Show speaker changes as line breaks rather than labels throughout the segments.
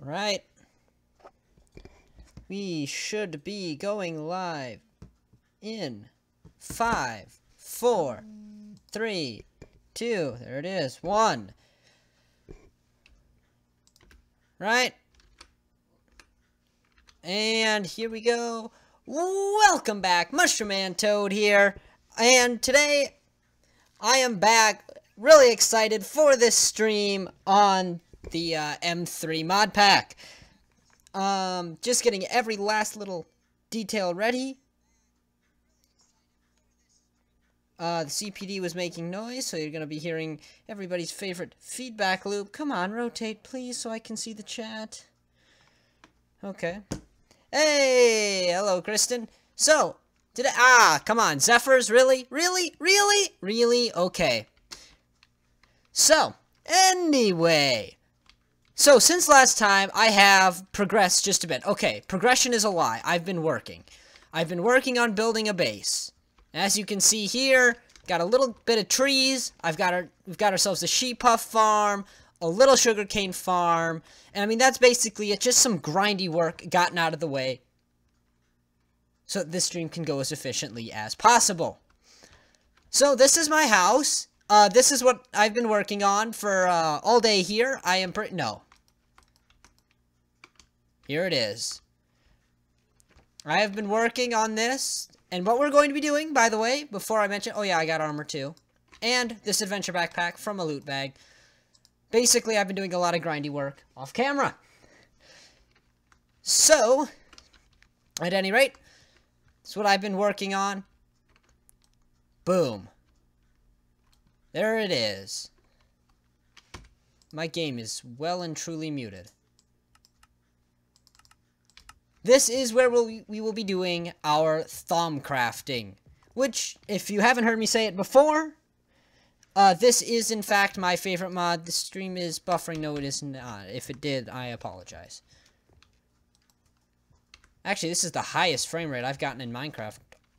Right. We should be going live in 5, 4, 3, 2, there it is, 1. Right? And here we go. Welcome back, Mushroom Man Toad here. And today, I am back, really excited for this stream on the M3 mod pack. Just getting every last little detail ready. The CPD was making noise, so you're going to be hearing everybody's favorite feedback loop. Come on, rotate, please, so I can see the chat. Okay. Hey! Hello, Kristen. So, today... come on, Zephyrs, really? Really? Really? Really? Okay. So, anyway... So, since last time, I have progressed just a bit. Okay, progression is a lie. I've been working. I've been working on building a base. As you can see here, got a little bit of trees. We've got ourselves a sheep puff farm, a little sugarcane farm, and I mean, that's basically it. Just some grindy work gotten out of the way so that this stream can go as efficiently as possible. So, this is my house. This is what I've been working on for all day here. I am no. Here it is. I have been working on this, and what we're going to be doing, by the way, before I mention... Oh yeah, I got armor too. And this adventure backpack from a loot bag. Basically, I've been doing a lot of grindy work off camera. So, at any rate, that's what I've been working on. Boom. There it is. My game is well and truly muted. This is where we will be doing our ThaumCrafting, which, if you haven't heard me say it before, this is in fact my favorite mod. The stream is buffering. No, it is not. If it did, I apologize. Actually, this is the highest frame rate I've gotten in Minecraft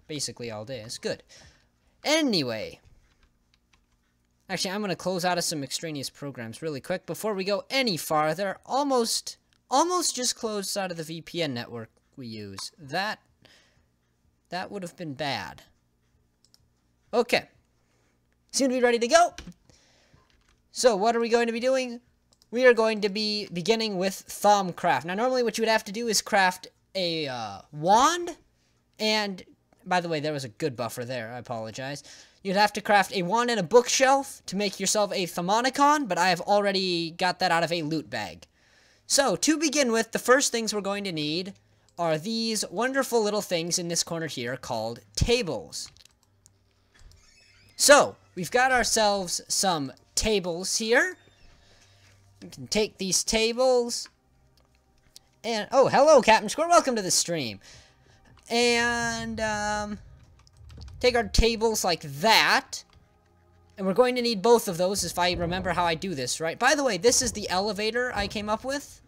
basically all day. It's good. Anyway... Actually, I'm going to close out of some extraneous programs really quick before we go any farther. Almost just closed out of the VPN network we use. That would have been bad. Okay. Seem to be ready to go. So, what are we going to be doing? We are going to be beginning with ThaumCraft. Now, normally what you would have to do is craft a wand. And, by the way, there was a good buffer there. I apologize. You'd have to craft a wand and a bookshelf to make yourself a Thaumonicon, but I have already got that out of a loot bag. So, to begin with, the first things we're going to need are these wonderful little things in this corner here called tables. So, we've got ourselves some tables here. We can take these tables and... Oh, hello, Captain Squirrel. Welcome to the stream. And, take our tables like that. And we're going to need both of those if I remember how I do this, right? By the way, this is the elevator I came up with.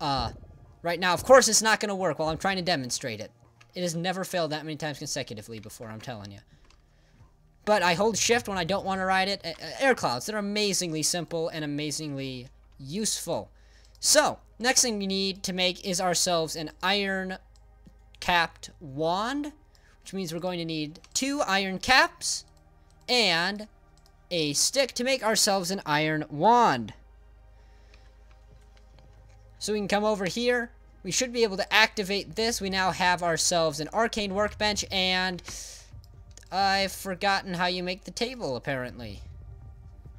Right now, of course, it's not going to work while I'm trying to demonstrate it. It has never failed that many times consecutively before, I'm telling you. But I hold shift when I don't want to ride it. Air clouds, they're amazingly simple and amazingly useful. So, next thing we need to make is ourselves an iron-capped wand. Which means we're going to need 2 iron caps and a stick to make ourselves an iron wand. So we can come over here. We should be able to activate this. We now have ourselves an arcane workbench, and I've forgotten how you make the table, apparently.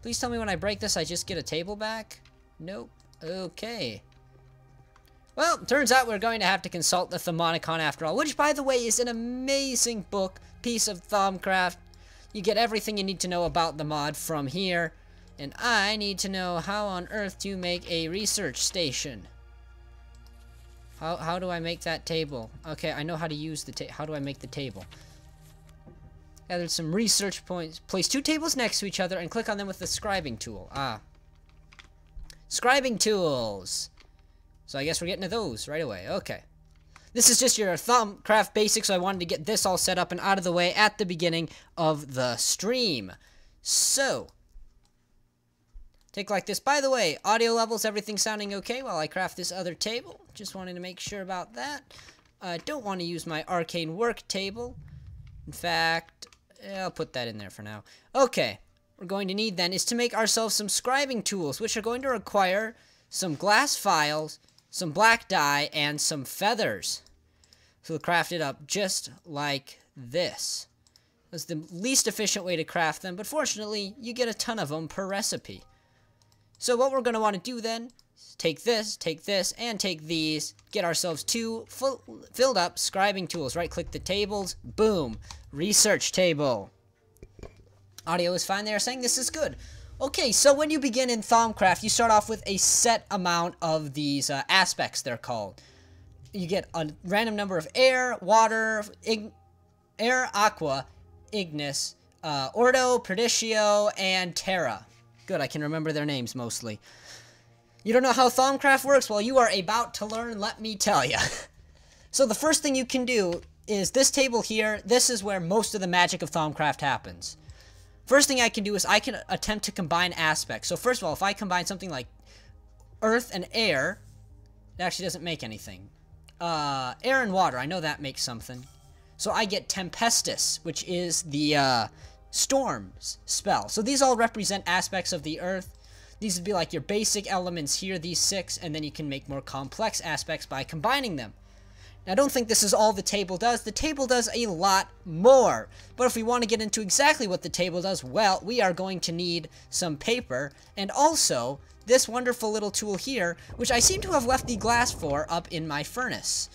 Please tell me when I break this, I just get a table back? Nope. Okay. Well, turns out we're going to have to consult the Thaumonicon after all, which, by the way, is an amazing book, piece of ThaumCraft. You get everything you need to know about the mod from here, and I need to know how on earth to make a research station. How do I make that table? Okay, I know how to use the table. How do I make the table? Gathered some research points. Place 2 tables next to each other and click on them with the scribing tool. Scribing tools. So I guess we're getting to those right away. Okay. This is just your ThaumCraft basics, so I wanted to get this all set up and out of the way at the beginning of the stream. So, Take like this. By the way, audio levels, everything sounding okay while I craft this other table. Just wanted to make sure about that. I don't want to use my arcane work table. In fact, I'll put that in there for now. Okay, what we're going to need then is to make ourselves some scribing tools, which are going to require some glass files, some black dye, and some feathers. So we'll craft it up just like this. That's the least efficient way to craft them, but fortunately, you get a ton of them per recipe. So what we're going to want to do then is take this, and take these, get ourselves two filled up scribing tools. Right-click the tables, boom, research table. Audio is fine. They are saying this is good. Okay, so when you begin in ThaumCraft, you start off with a set amount of these aspects, they're called. You get a random number of air, water, air, aqua, ignis, ordo, perditio, and terra. Good, I can remember their names mostly. You don't know how ThaumCraft works? Well, you are about to learn, let me tell you. So the first thing you can do is this table here. This is where most of the magic of ThaumCraft happens. First thing I can do is I can attempt to combine aspects. So first of all, if I combine something like earth and air, it actually doesn't make anything. Air and water, I know that makes something. So I get Tempestus, which is the storms spell. So these all represent aspects of the earth. These would be like your basic elements here, these 6, and then you can make more complex aspects by combining them. Now, I don't think this is all the table does. The table does a lot more. But if we want to get into exactly what the table does, well, we are going to need some paper, and also this wonderful little tool here, which I seem to have left the glass for up in my furnace.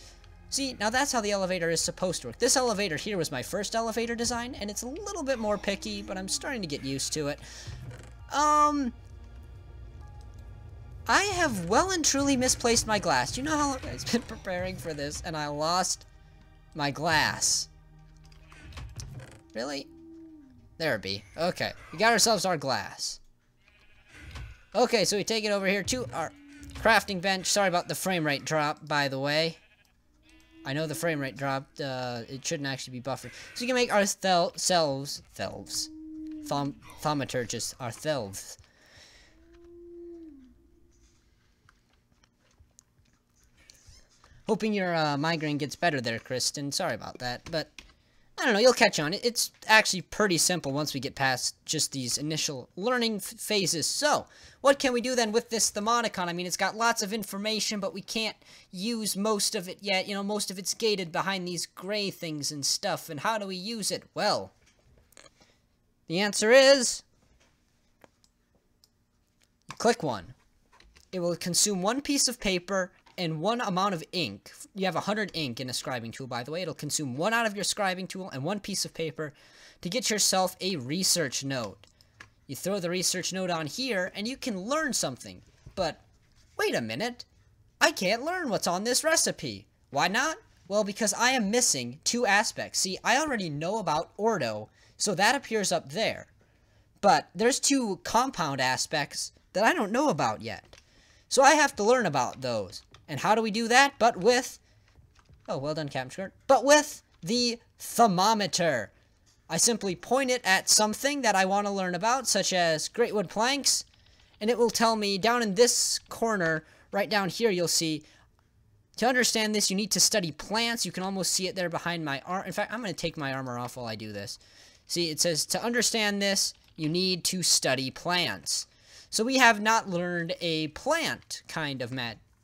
See, now that's how the elevator is supposed to work. This elevator here was my first elevator design, and it's a little bit more picky, but I'm starting to get used to it. I have well and truly misplaced my glass. Do you know how long I've been preparing for this, and I lost my glass? Really? There it be. Okay, we got ourselves our glass. Okay, so we take it over here to our crafting bench. Sorry about the frame rate drop, by the way. I know the frame rate dropped. It shouldn't actually be buffered. So you can make thaumaturgists ourselves. Hoping your migraine gets better there, Kristen. Sorry about that, but I don't know, you'll catch on. It's actually pretty simple once we get past just these initial learning phases. So, what can we do then with this Thaumaticon? I mean, it's got lots of information, but we can't use most of it yet. You know, most of it's gated behind these gray things and stuff. And how do we use it? Well, the answer is click one. It will consume one piece of paper and one amount of ink. You have 100 ink in a scribing tool, by the way. It'll consume one out of your scribing tool and one piece of paper to get yourself a research note. You throw the research note on here, and you can learn something. But, wait a minute. I can't learn what's on this recipe. Why not? Well, because I am missing 2 aspects. See, I already know about ordo, so that appears up there. But there's 2 compound aspects that I don't know about yet. So I have to learn about those. And how do we do that? But with, oh, well done, Captain Skirt. But with the thermometer. I simply point it at something that I want to learn about, such as great wood planks, and it will tell me down in this corner, right down here, you'll see, to understand this, you need to study plants. You can almost see it there behind my arm. In fact, I'm going to take my armor off while I do this. See, it says, to understand this, you need to study plants. So we have not learned a plant kind of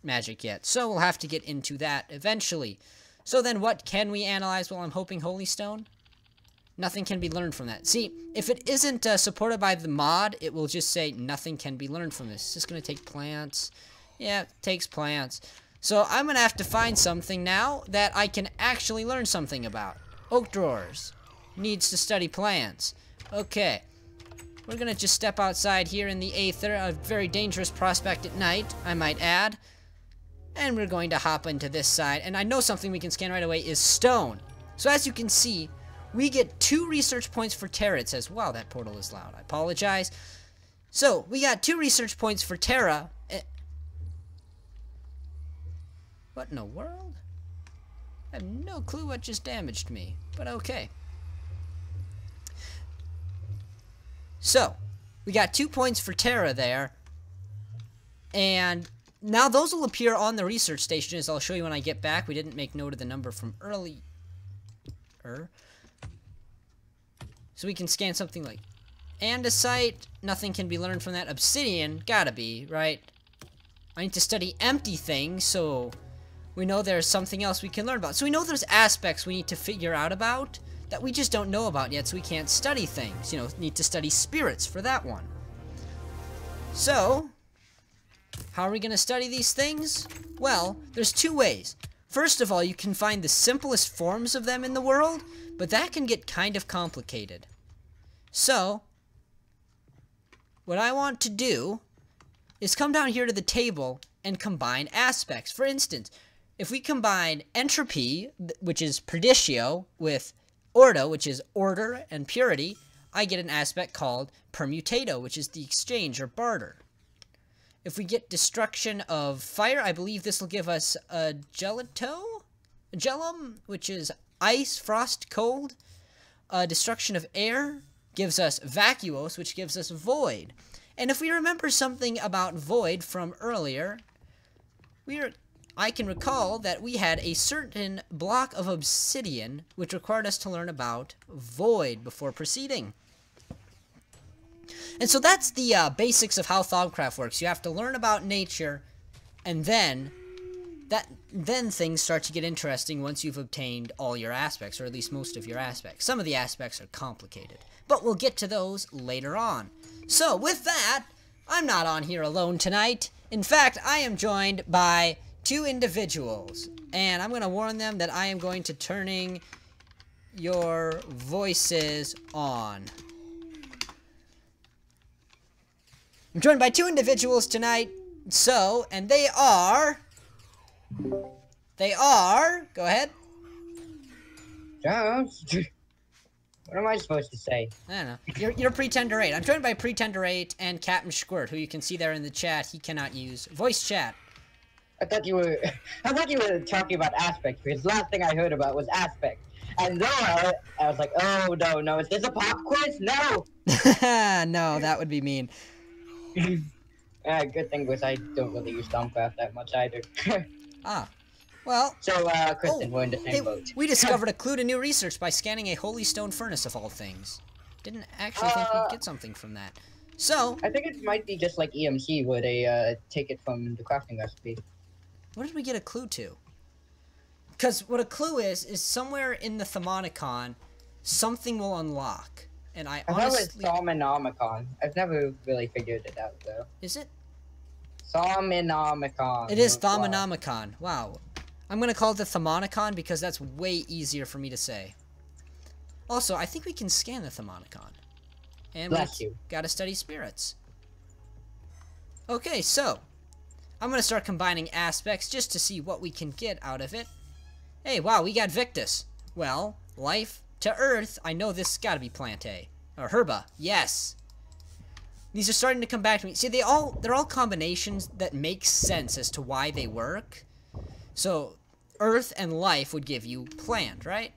magic yet, so we'll have to get into that eventually. So then what can we analyze? Well, I'm hoping Holy Stone. Nothing can be learned from that. See, if it isn't supported by the mod, it will just say nothing can be learned from this. It's just going to take plants. Yeah, it takes plants. So I'm going to have to find something now that I can actually learn something about. Oak drawers. Needs to study plants. Okay. We're going to just step outside here in the aether, a very dangerous prospect at night, I might add. And we're going to hop into this side. And I know something we can scan right away is stone. So as you can see, we get 2 research points for Terra. It says, wow, that portal is loud. I apologize. So, we got 2 research points for Terra. What in the world? I have no clue what just damaged me. But okay. So, we got 2 points for Terra there. And now those will appear on the research station, as I'll show you when I get back. We didn't make note of the number from earlier. So we can scan something like andesite. Nothing can be learned from that. Obsidian, gotta be, right? I need to study empty things, so we know there's something else we can learn about. So we know there's aspects we need to figure out about that we just don't know about yet, so we can't study things. You know, need to study spirits for that one. So, how are we going to study these things? Well, there's two ways. First of all, you can find the simplest forms of them in the world, but that can get kind of complicated. So, what I want to do is come down here to the table and combine aspects. For instance, if we combine entropy, which is perditio, with ordo, which is order and purity, I get an aspect called permutato, which is the exchange or barter. If we get destruction of fire, I believe this will give us a gelum, which is ice, frost, cold. Destruction of air gives us vacuos, which gives us void. And if we remember something about void from earlier, I can recall that we had a certain block of obsidian which required us to learn about void before proceeding. And so that's the basics of how ThaumCraft works. You have to learn about nature, and then things start to get interesting once you've obtained all your aspects, or at least most of your aspects. Some of the aspects are complicated, but we'll get to those later on. So with that, I'm not on here alone tonight. In fact, I am joined by two individuals, and I'm going to warn them that I am going to turning your voices on. I'm joined by two individuals tonight, and they are, go ahead.
What am I supposed to say?
I don't know. You're Pretender 8. I'm joined by Pretender 8 and Captain Squirt, who you can see there in the chat. He cannot use voice chat.
I thought you were talking about aspects, because the last thing I heard about was aspects. And then I was like, oh, no, is this a pop quiz? No!
No, that would be mean.
Good thing was I don't really use ThaumCraft that much either.
Well...
So, Kristen, we're in the same boat.
We discovered a clue to new research by scanning a holy stone furnace, of all things. Didn't actually think we'd get something from that. So...
I think it might be just like EMC, where they, take it from the crafting recipe.
What did we get a clue to? Because what a clue is somewhere in the Thaumonicon, something will unlock. And I honestly...
thought it was Thaumonomicon. I've never really figured it out, though.
Is it?
Thaumonomicon.
It is Thaumonomicon. Wow. I'm going to call it the Thaumonicon because that's way easier for me to say. Also, I think we can scan the Thaumonicon. And
Bless you.
Gotta study spirits. Okay, so... I'm going to start combining aspects just to see what we can get out of it. Hey, wow, we got Victus. Well, life to Earth. I know this has got to be Plant A. Or Herba. Yes. These are starting to come back to me. See, they're all combinations that make sense as to why they work. So, Earth and life would give you plant, right?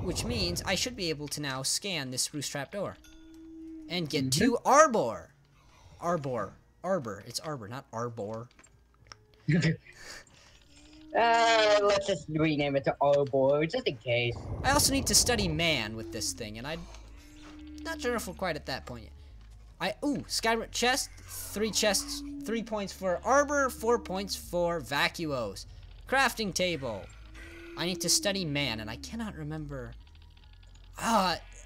Which means I should be able to now scan this spruce trapdoor. And get to Arbor. Arbor. It's Arbor, not Arbor.
Let's just rename it to Arbor, just in case.
I also need to study man with this thing, and I'm not sure if we're quite at that point yet. Skyward chest, 3 chests, 3 points for Arbor, 4 points for Vacuos. Crafting table. I need to study man, and I cannot remember.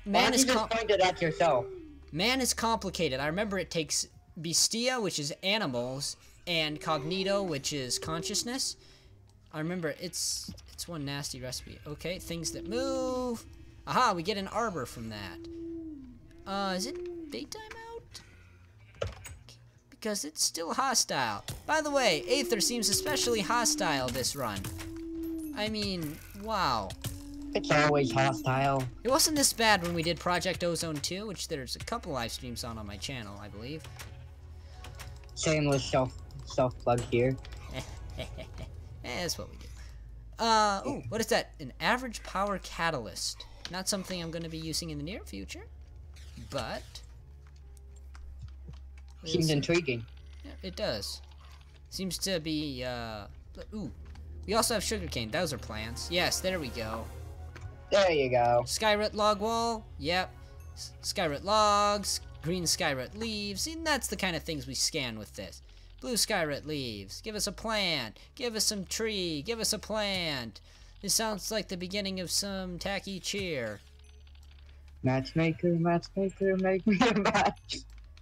Man is
just pointed at yourself.
Man is complicated. I remember it takes Bestia, which is animals, and Cognito, which is consciousness. I remember it's one nasty recipe. Okay, things that move. Aha, we get an arbor from that. Is it daytime out? Because it's still hostile. By the way, Aether seems especially hostile this run. I mean, wow.
It's always hostile.
It wasn't this bad when we did Project Ozone 2, which there's a couple live streams on my channel, I believe.
Shameless self-plug here.
That's what we do. What is that? An average power catalyst. Not something I'm going to be using in the near future, but...
Seems intriguing.
Yeah, it does. Seems to be, ooh. We also have sugarcane. Those are plants. Yes, there we go.
There you go.
Skyroot log wall. Yep. Skyroot logs. Green skyroot leaves. And that's the kind of things we scan with this. Blue skyroot leaves. Give us a plant. Give us some tree. Give us a plant. This sounds like the beginning of some tacky cheer.
Matchmaker, matchmaker, make me a match.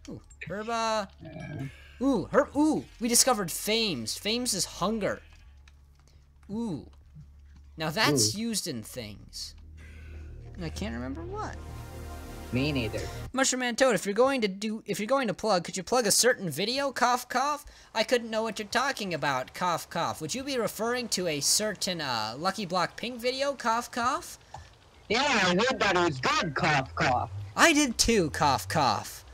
Ooh, herba. Ooh, we discovered fames. Fames is hunger. Ooh. Now that's used in things. I can't remember what.
Me neither.
Mushroom Man Toad, if you're going to plug, could you plug a certain video? Cough cough. I couldn't know what you're talking about. Cough cough. Would you be referring to a certain Lucky Block Pink video? Cough cough.
Yeah, I heard that it was good. Cough cough.
I did too. Cough cough.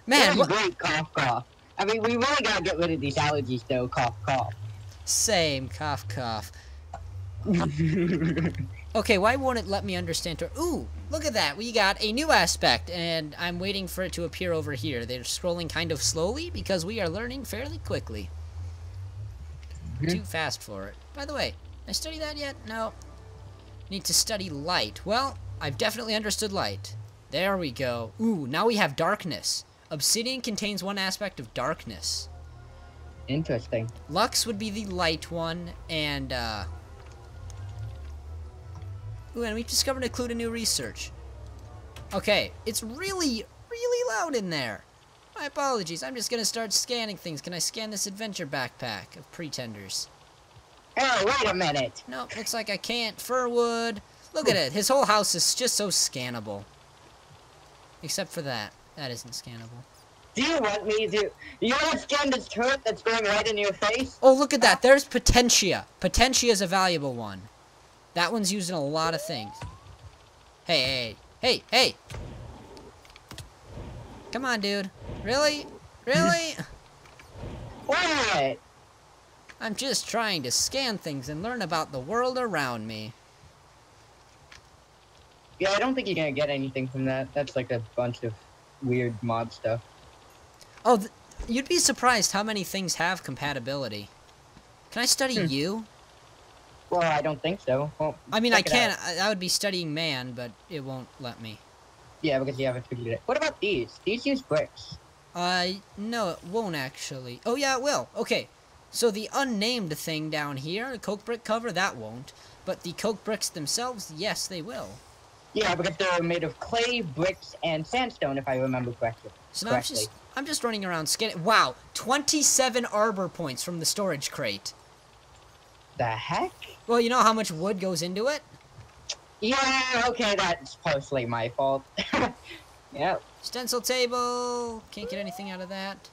Man,
what? Great. Cough cough. I mean, we really gotta get rid of these allergies, though. Cough cough.
Same. Cough cough. Okay, why won't it let me understand? Ooh, look at that. We got a new aspect, and I'm waiting for it to appear over here. They're scrolling kind of slowly because we are learning fairly quickly. Too fast for it. By the way, did I study that yet? No. Need to study light. Well, I've definitely understood light. There we go. Ooh, now we have darkness. Obsidian contains one aspect of darkness.
Interesting.
Lux would be the light one, and, ooh, and we've discovered a clue to new research. Okay, it's really, really loud in there. My apologies, I'm just gonna start scanning things. Can I scan this adventure backpack of pretenders?
Oh, wait a minute.
Nope, looks like I can't. Firwood. Look at it, his whole house is just so scannable. Except for that. That isn't scannable.
Do you want me to... You want to scan this turret that's going right in your face?
Oh, look at that, there's Potentia. Potentia is a valuable one. That one's used in a lot of things. Hey, hey, hey, hey! Come on, dude. Really? Really?
What?
I'm just trying to scan things and learn about the world around me.
Yeah, I don't think you're gonna get anything from that. That's like a bunch of weird mod stuff.
Oh, you'd be surprised how many things have compatibility. Can I study you?
Well, I don't think so. Well,
I mean, I can. I would be studying man, but it won't let me.
Yeah, because you haven't figured it out. What about these? These use bricks.
No, it won't actually. Oh, yeah, it will. Okay, so the unnamed thing down here, the coke brick cover, that won't. But the coke bricks themselves, yes, they will.
Yeah, because they're made of clay, bricks, and sandstone, if I remember correctly.
So now I'm just running around scanning. Wow, 27 arbor points from the storage crate.
The heck?
Well, you know how much wood goes into it?
Yeah, okay, that's partially my fault. Yep.
Stencil table. Can't get anything out of that.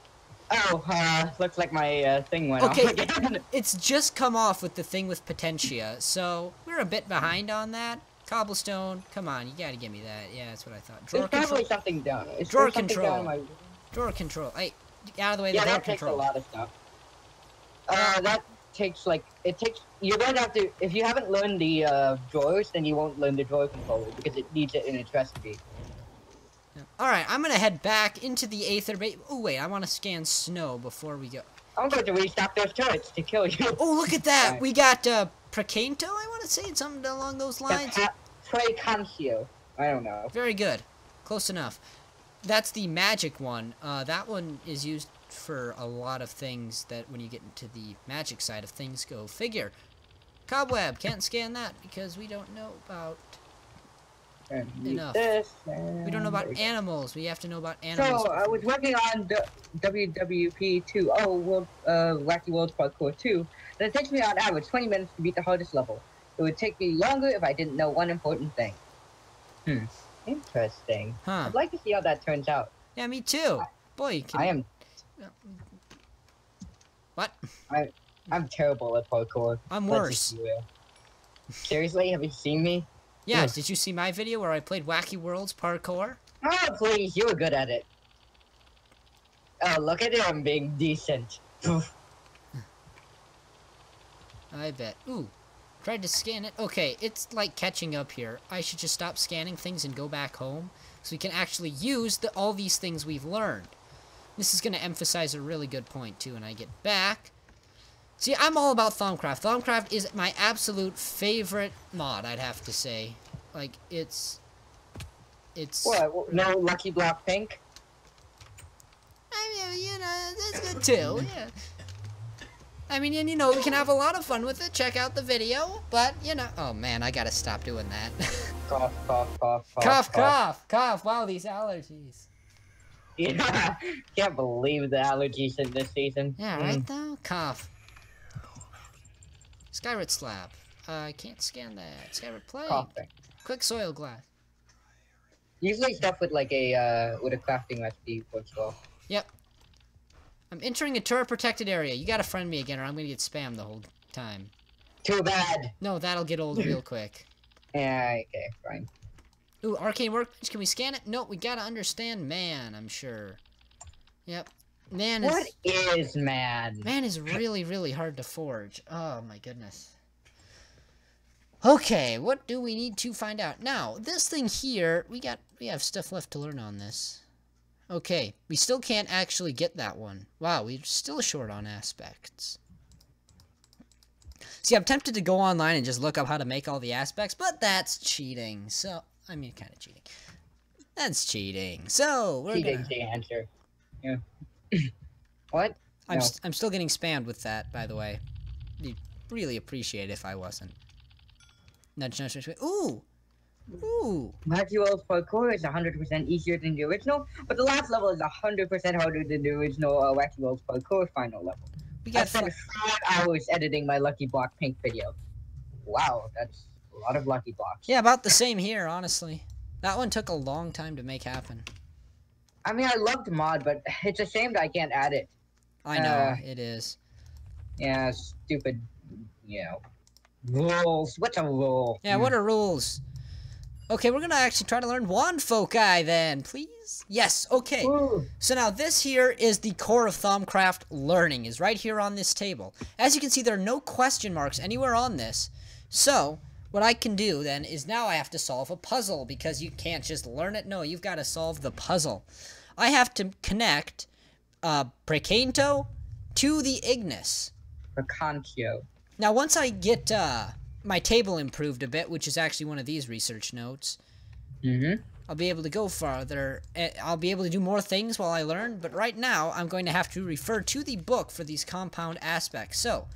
Oh, looks like my thing went off again.
It's just come off with the thing with Potentia, so we're a bit behind on that. Cobblestone, come on, you gotta give me that. Yeah, that's what I thought. Drawer
There's probably
control.
something down.
Drawer control. Drawer control. Hey, out of the way.
Yeah,
The drawer
that takes
control.
a lot of stuff. That takes like You're going to have to. If you haven't learned the drawers, then you won't learn the drawer controller because it needs it in its recipe.
Alright, I'm gonna head back into the Aether Base. Oh, wait, I want to scan snow before we go.
I'm going to restock those turrets to kill you.
Oh, look at that!
Right.
We got, Precanto, I want to say, something along those lines.
Precancio. I don't know.
Very good. Close enough. That's the magic one. That one is used for a lot of things that when you get into the magic side of things, go figure. Cobweb, can't scan that because we don't know about enough. We don't know about animals. We have to know about animals.
So, I was working on WWP 2. Oh, World, Wacky Worlds Parkour 2. And it takes me on average 20 minutes to beat the hardest level. It would take me longer if I didn't know one important thing. Interesting.
Huh.
I'd like to see how that turns out.
Yeah, me too. Boy,
I am...
What?
I'm terrible at parkour.
I'm worse.
Seriously? Have you seen me?
Yeah, did you see my video where I played Wacky Worlds Parkour?
Oh, please, you were good at it. Oh, look at him being decent.
I bet. Ooh, tried to scan it. Okay, it's like catching up here. I should just stop scanning things and go back home so we can actually use all these things we've learned. This is going to emphasize a really good point, too, when I get back. See, I'm all about ThaumCraft. ThaumCraft is my absolute favorite mod, I'd have to say. Like, it's...
What? No Lucky Block Pink?
I mean, you know, that's good, too, yeah. I mean, and you know, we can have a lot of fun with it. Check out the video, but, you know... Oh, man, I gotta stop doing that.
Cough, cough, cough, cough,
Cough, cough, cough. Wow, these allergies.
Yeah, can't believe the allergies in this season.
Yeah, right, though? Cough. Skyrit slab. I can't scan that. Skyrit plate.
Coughing.
Quick soil glass.
Usually stuff with like a crafting recipe works well.
Yep. I'm entering a turret protected area. You gotta friend me again or I'm gonna get spammed the whole time.
Too bad.
No, that'll get old real quick.
Yeah, okay, fine.
Ooh, arcane workbench. Can we scan it? No, we gotta understand man, I'm sure. Yep. Man is...
What is man?
Man is really, really hard to forge. Oh my goodness. Okay, what do we need to find out? Now, this thing here, we have stuff left to learn on this. Okay, we still can't actually get that one. Wow, we're still short on aspects. See, I'm tempted to go online and just look up how to make all the aspects, but that's cheating. So, I mean, kind of cheating. That's cheating. So, we're
Cheating's the answer. Yeah. What?
I'm
No.
I'm still getting spammed with that, by the way. You'd really appreciate it if I wasn't. Nudge, nudge, nudge. Ooh! Ooh!
Wacky World Parkour is 100% easier than the original, but the last level is 100% harder than the original Wacky World Parkour final level.
We
I
got
spent 5 hours editing my Lucky Block Pink video. Wow, that's a lot of Lucky Blocks.
Yeah, about the same here, honestly. That one took a long time to make happen.
I mean, I love the mod, but it's a shame that I can't add it.
I know, it is.
Yeah, stupid, you know, rules. What's a rule?
Yeah, what are rules? Okay, we're gonna actually try to learn wand foci then, please? Yes, okay.
Ooh.
So now this here is the core of ThaumCraft learning, is right here on this table. As you can see, there are no question marks anywhere on this. So, what I can do then is now I have to solve a puzzle because you can't just learn it. No, you've got to solve the puzzle. I have to connect Precanto to the Ignis.
Mercantio.
Now, once I get my table improved a bit, which is actually one of these research notes, I'll be able to go farther. I'll be able to do more things while I learn, but right now I'm going to have to refer to the book for these compound aspects. So,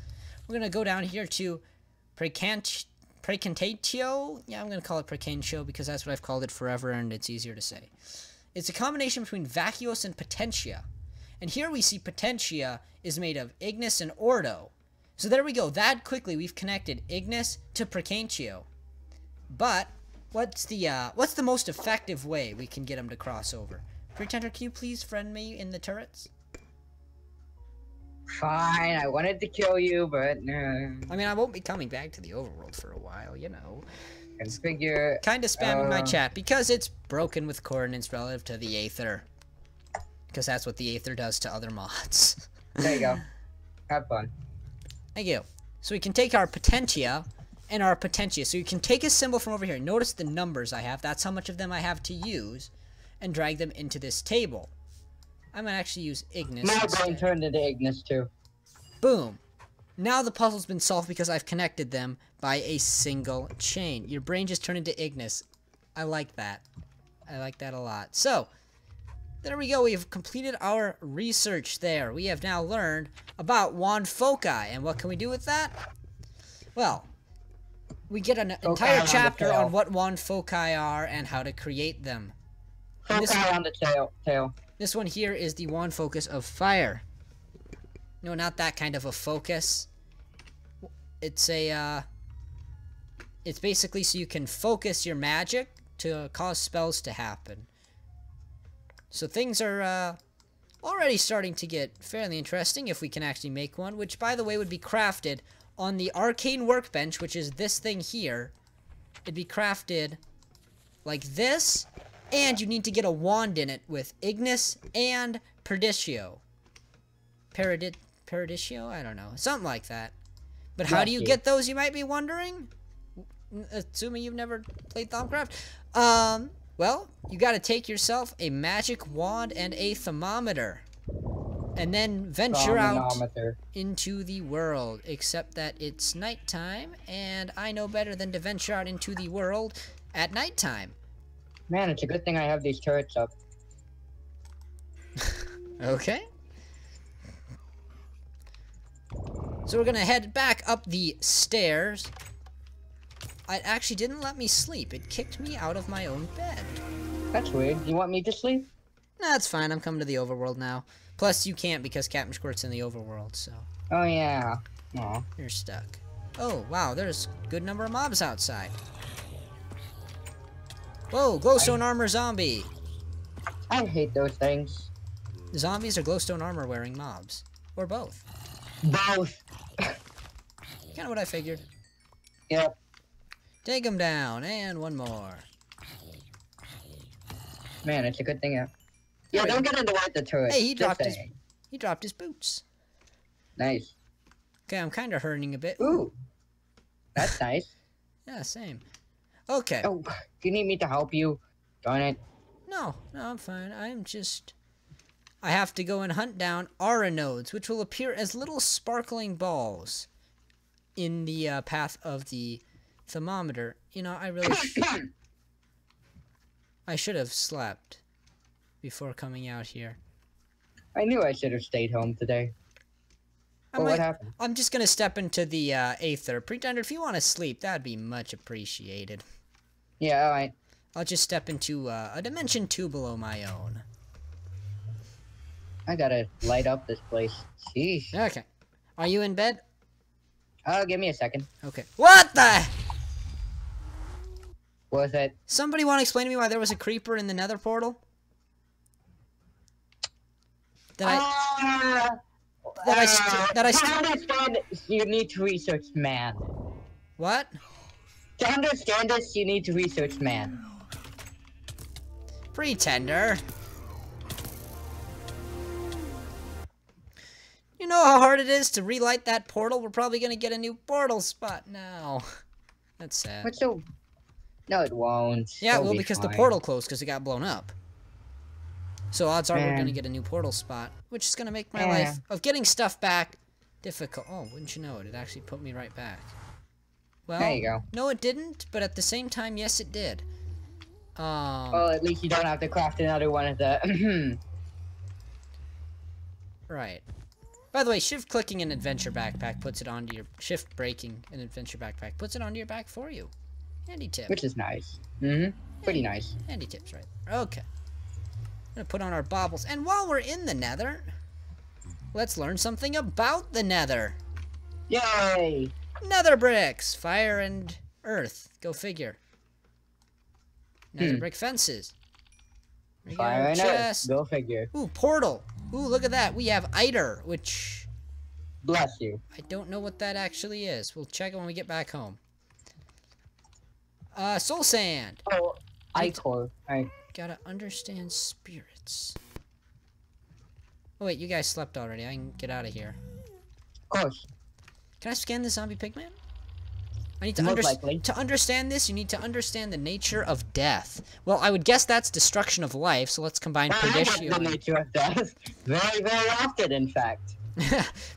we're going to go down here to Precantatio. Yeah, I'm going to call it Precantio because that's what I've called it forever and it's easier to say. It's a combination between Vacuos and Potentia. And here we see Potentia is made of Ignis and Ordo. So there we go. That quickly we've connected Ignis to Precantio. But what's the most effective way we can get them to cross over? Pretender, can you please friend me in the turrets?
Fine, I wanted to kill you, but no.
I mean, I won't be coming back to the overworld for a while, you know.
Configure.
Kind of spamming my chat because it's broken with coordinates relative to the Aether. Because that's what the Aether does to other mods.
There you go. Have fun.
Thank you. So we can take our Potentia and our Potentia. So you can take a symbol from over here. Notice the numbers I have. That's how much of them I have to use. And drag them into this table. I'm going to actually use Ignis.
My brain turned into Ignis too.
Boom. Now the puzzle's been solved because I've connected them by a single chain. Your brain just turned into Ignis. I like that. I like that a lot. So, there we go. We have completed our research there. We have now learned about wand foci. And what can we do with that? Well, we get an entire chapter on what wand foci are and how to create them.
Foci on the tail.
This one here is the wand focus of fire. No, not that kind of a focus. It's a, it's basically so you can focus your magic to cause spells to happen. So things are, already starting to get fairly interesting if we can actually make one, which, by the way, would be crafted on the Arcane Workbench, which is this thing here. It'd be crafted like this, and you need to get a wand in it with Ignis and Perditio. Perditio? I don't know. Something like that. But how do you get those, you might be wondering? Assuming you've never played ThaumCraft. Well, you gotta take yourself a magic wand and a thermometer. And then venture out
Chronometer.
into the world. Except that it's nighttime, and I know better than to venture out into the world at nighttime.
Man, it's a good thing I have these turrets up.
Okay. So we're gonna head back up the stairs. It actually didn't let me sleep. It kicked me out of my own bed.
That's weird. You want me to sleep?
Nah, it's fine. I'm coming to the overworld now. Plus, you can't because Captain Squirt's in the overworld, so
Oh, yeah. Aw.
you're stuck. Oh, wow, there's a good number of mobs outside. Whoa, glowstone armor zombie.
I hate those things.
Zombies are glowstone armor wearing mobs. Or both.
Both.
Kinda what I figured.
Yep.
Take them down, and one more.
Man, it's a good thing. Yeah, don't get in the way of the turret.
Hey, he
Just
dropped his boots.
Nice.
Okay, I'm kinda hurting a bit.
Ooh. That's nice.
Yeah, same. Okay.
Oh, do you need me to help you? Darn it.
No, I'm fine. I have to go and hunt down aura nodes, which will appear as little sparkling balls in the path of the thermometer. You know, I should have slept before coming out here.
I knew I should have stayed home today. But what happened?
I'm just gonna step into the aether. Pretender, if you want to sleep, that'd be much appreciated.
Yeah, alright.
I'll just step into a dimension 2 below my own.
I gotta light up this place. Sheesh.
Okay. Are you in bed?
Give me a second.
Okay. What the?
What was it?
Somebody want to explain to me why there was a creeper in the nether portal? To
understand, you need to research man.
What?
To understand this, you need to research man.
Pretender. You know how hard it is to relight that portal? We're probably gonna get a new portal spot now. That's sad.
What's so... No, it won't.
Yeah,
It'll
well,
be
because
fine.
the portal closed because it got blown up. So odds are we're
Man.
gonna get a new portal spot, which is gonna make my
Yeah.
life of getting stuff back difficult. Oh, wouldn't you know it? It actually put me right back. Well,
There you go.
no, it didn't, but at the same time, yes, it did.
Well, at least you don't have to craft another one of the...
Right. By the way, shift clicking an adventure backpack puts it onto your... Shift braking an adventure backpack puts it onto your back for you. Handy tip.
Which is nice. Mm-hmm. Pretty nice.
Handy tips, right? Okay. I'm gonna put on our baubles. And while we're in the nether, let's learn something about the nether.
Yay!
Nether bricks! Fire and earth. Go figure. Nether brick fences. We got
Fire
our
and
chest.
Earth. Go figure.
Ooh, portal. Ooh, look at that. We have Eider, which...
Bless you.
I don't know what that actually is. We'll check it when we get back home. Soul sand.
Oh, Ichor. Alright.
Gotta understand spirits. Oh wait, you guys slept already. I can get out of here.
Of course.
Can I scan the zombie pigman? I need to
Most likely.
to understand this, you need to understand the nature of death. Well, I would guess that's destruction of life, so let's combine
I
perdition.
get the nature of death. Very, very often, in fact.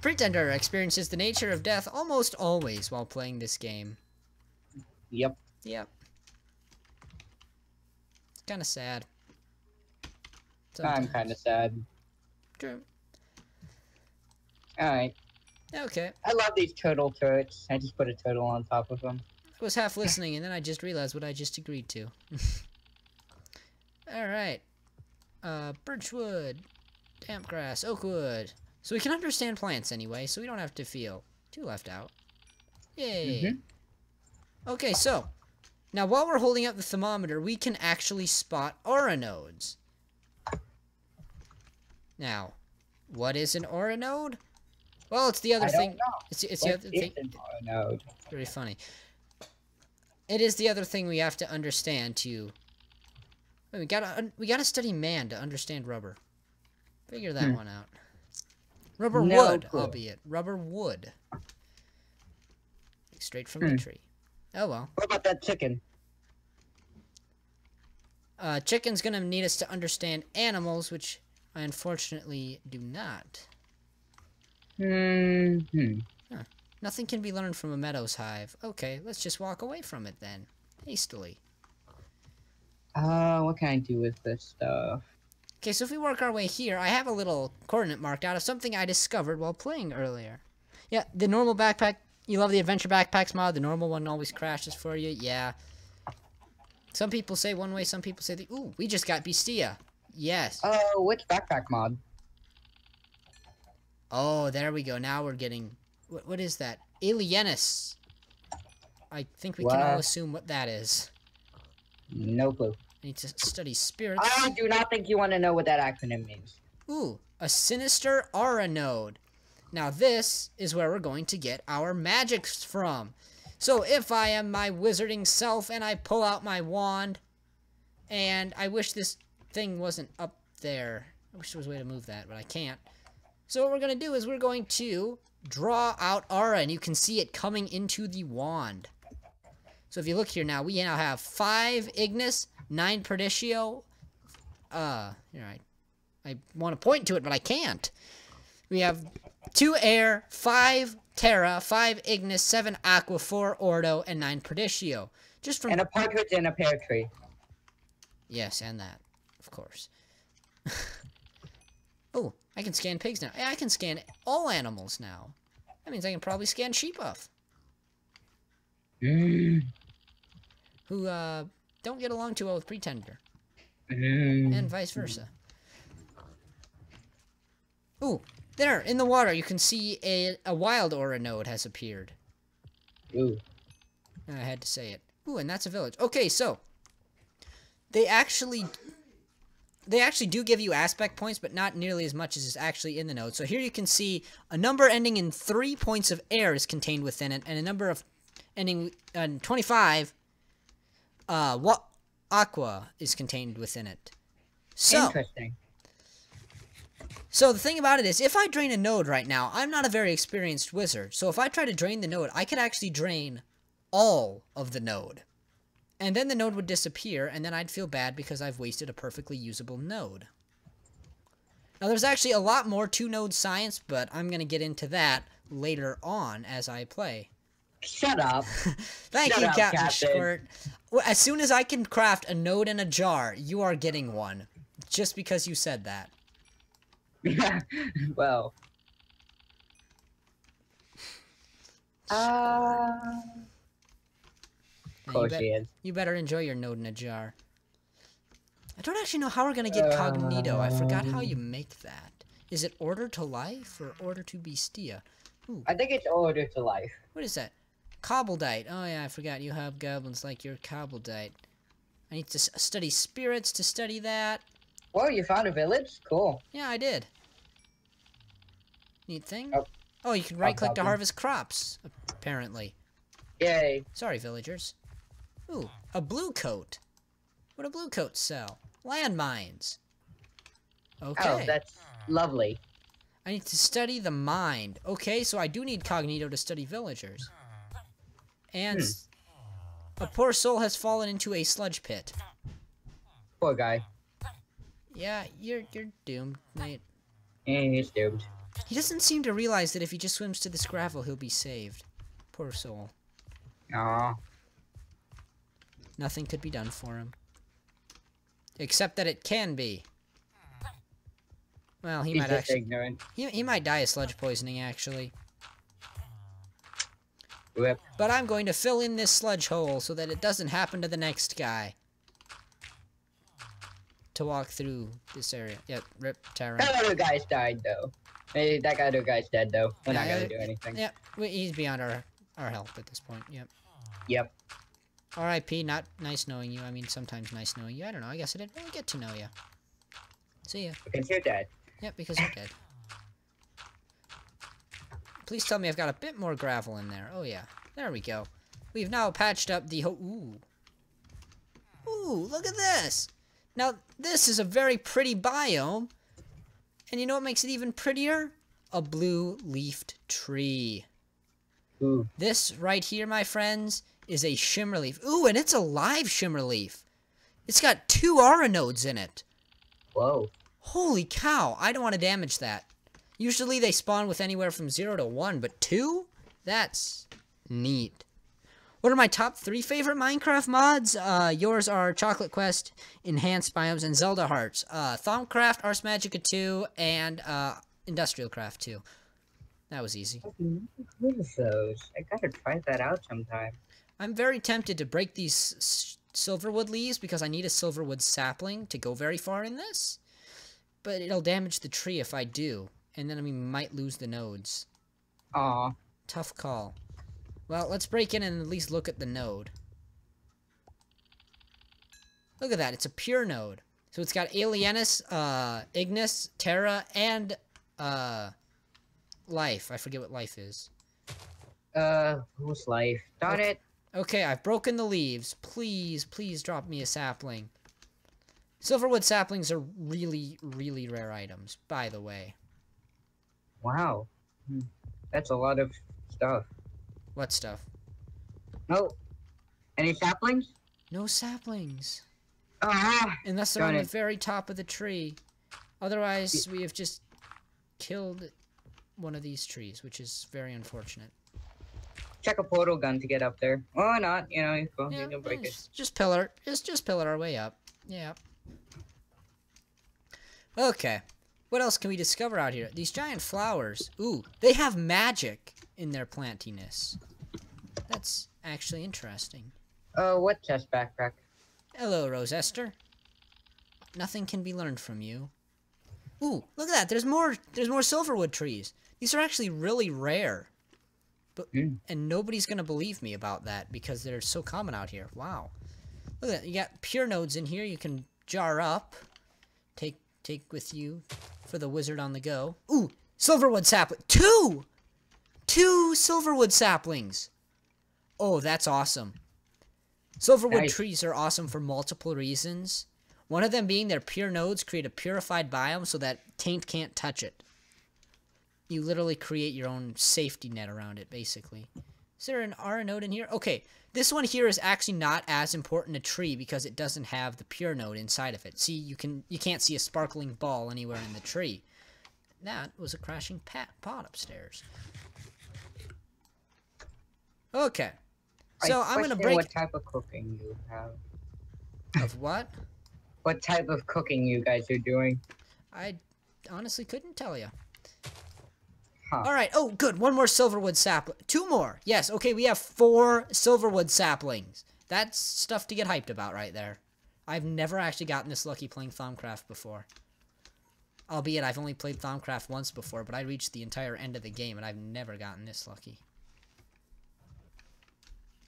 Pretender experiences the nature of death almost always while playing this game.
Yep.
Yep. It's kind of sad.
I'm kind of sad.
True.
Alright.
Okay.
I love these turtle turrets. I just put a turtle on top of them.
I was half listening, and then I just realized what I just agreed to. Alright. Birchwood, damp grass, oak wood. So we can understand plants anyway, so we don't have to feel too left out. Yay. Okay, so, now while we're holding up the thermometer, we can actually spot aura nodes. Now, what is an aura node? Well, it's the other thing. It's the other thing.
An aura node?
Very funny. It is the other thing we have to understand to... Wait, we gotta study man to understand rubber. Figure that one out. Rubber wood, albeit. Rubber wood. Straight from the tree. Oh well.
What about that chicken?
Chicken's gonna need us to understand animals, which I unfortunately do not. Huh. Nothing can be learned from a meadows hive. Okay, let's just walk away from it then. Hastily.
What can I do with this stuff?
Okay, so if we work our way here, I have a little coordinate marked out of something I discovered while playing earlier. Yeah, the normal backpack. You love the adventure backpacks mod. The normal one always crashes for you. Yeah. Some people say one way, some people say the... Ooh, we just got Bestia. Yes.
Oh, which backpack mod?
Oh, there we go. Now we're getting... What is that? Alienus. I think we can all assume what that is.
No clue.
I need to study spirits.
I do not think you want to know what that acronym means.
Ooh, a sinister aura node. Now this is where we're going to get our magics from. So if I am my wizarding self and I pull out my wand, and I wish this thing wasn't up there. I wish there was a way to move that, but I can't. So what we're going to do is we're going to draw out aura, and you can see it coming into the wand. So if you look here now, we now have 5 Ignis, 9 Perditio. Here, I want to point to it, but I can't. We have 2 Air, 5 Terra, 5 Ignis, 7 Aqua, 4 Ordo, and 9 Perditio. Just from...
And a partridge and a pear tree.
Yes, and that, of course. Oh, I can scan pigs now. Yeah, I can scan all animals now. That means I can probably scan sheep off. Who, don't get along too well with Pretender. And vice versa. Ooh, there, in the water, you can see a wild aura node has appeared.
Ooh.
I had to say it. Ooh, and that's a village. Okay, so they actually do give you aspect points, but not nearly as much as is actually in the node. So here you can see a number ending in 3 points of air is contained within it, and a number of ending in 25 aqua is contained within it. So,
interesting.
So the thing about it is, if I drain a node right now, I'm not a very experienced wizard. So if I try to drain the node, I could actually drain all of the node. And then the node would disappear, and then I'd feel bad because I've wasted a perfectly usable node. Now there's actually a lot more to node science, but I'm going to get into that later on as I play.
Shut up.
Thank you, Captain Squirt. As soon as I can craft a node in a jar, you are getting one. Just because you said that.
Well. Of course he is.
You better enjoy your node in a jar. I don't actually know how we're gonna get Cognito. I forgot how you make that. Is it order to life or order to bestia? Ooh.
I think it's order to life.
What is that? Cobbledite. Oh yeah, I forgot you have goblins like your Cobbledite. I need to study spirits to study that.
Whoa, you found a village? Cool.
Yeah, I did. Neat thing. Oh, you can right-click to harvest crops, apparently.
Yay.
Sorry, villagers. Ooh, a blue coat. What do blue coats sell? Landmines. Okay.
Oh, that's lovely.
I need to study the mind. Okay, so I do need Cognito to study villagers. And a poor soul has fallen into a sludge pit.
Poor guy.
Yeah, you're doomed, mate.
Yeah, he's doomed.
He doesn't seem to realize that if he just swims to this gravel, he'll be saved. Poor soul.
Aww.
Nothing could be done for him. Except that it can be. Well, he
He's
might
just
actually...
ignorant.
He might die of sludge poisoning, actually.
Rip.
But I'm going to fill in this sludge hole so that it doesn't happen to the next guy. To walk through this area. Yep, rip, Terra.
That other guy's died, though. Hey, that other guy's dead, though. We're not gonna do anything.
Yep, he's beyond our help at this point, yep.
Yep.
R.I.P., not nice knowing you. I mean, sometimes nice knowing you. I don't know, I guess I didn't really get to know you. See ya.
Because you're dead.
Yep, because you're dead. Please tell me I've got a bit more gravel in there. Oh, yeah. There we go. We've now patched up the Ooh. Ooh, look at this! Now, this is a very pretty biome. And you know what makes it even prettier? A blue-leafed tree.
Ooh.
This right here, my friends, is a shimmerleaf. Ooh, and it's a live shimmerleaf. It's got 2 aura nodes in it.
Whoa.
Holy cow, I don't want to damage that. Usually they spawn with anywhere from 0 to 1, but 2? That's neat. What are my top 3 favorite Minecraft mods? Yours are Chocolate Quest, Enhanced Biomes, and Zelda Hearts. ThaumCraft, Ars Magica 2, and Industrial Craft 2. That was easy.
What is those? I gotta try that out sometime.
I'm very tempted to break these silverwood leaves because I need a silverwood sapling to go very far in this. But it'll damage the tree if I do. And then we might lose the nodes.
Aw.
Tough call. Well, let's break in and at least look at the node. Look at that. It's a pure node. So it's got Alienus, Ignis, Terra, and Life. I forget what Life is.
Who's Life? Darn it.
Okay, I've broken the leaves. Please, please drop me a sapling. Silverwood saplings are really, really rare items, by the way.
Wow. That's a lot of stuff.
What stuff?
Oh. Any saplings?
No saplings.
Ah!
Unless they're on the very top of the tree. Otherwise, we have just killed one of these trees, which is very unfortunate.
Check a portal gun to get up there. Or not, you know, you can break it.
Just pillar. Just pillar our way up. Yeah. Okay. What else can we discover out here? These giant flowers. Ooh, they have magic in their plantiness. That's actually interesting.
What chest backpack?
Hello, Rose Esther. Nothing can be learned from you. Ooh, look at that. There's more silverwood trees. These are actually really rare. But and nobody's gonna believe me about that because they're so common out here. Wow. Look at that. You got pure nodes in here you can jar up. Take with you for the wizard on the go. Ooh, silverwood sapling. Two silverwood saplings. Oh, that's awesome. Silverwood trees are awesome for multiple reasons. One of them being their pure nodes create a purified biome so that taint can't touch it. You literally create your own safety net around it, basically. Is there an R node in here? Okay, this one here is actually not as important a tree because it doesn't have the pure node inside of it. See, you can't see a sparkling ball anywhere in the tree. That was a crashing pot upstairs. Okay. So I'm gonna break.
What type of cooking you have?
Of what?
What type of cooking you guys are doing?
I honestly couldn't tell you.
Huh.
All right. Oh, good. One more silverwood sapling. 2 more. Yes. Okay. We have 4 silverwood saplings. That's stuff to get hyped about right there. I've never actually gotten this lucky playing ThaumCraft before. Albeit I've only played ThaumCraft once before, but I reached the entire end of the game and I've never gotten this lucky.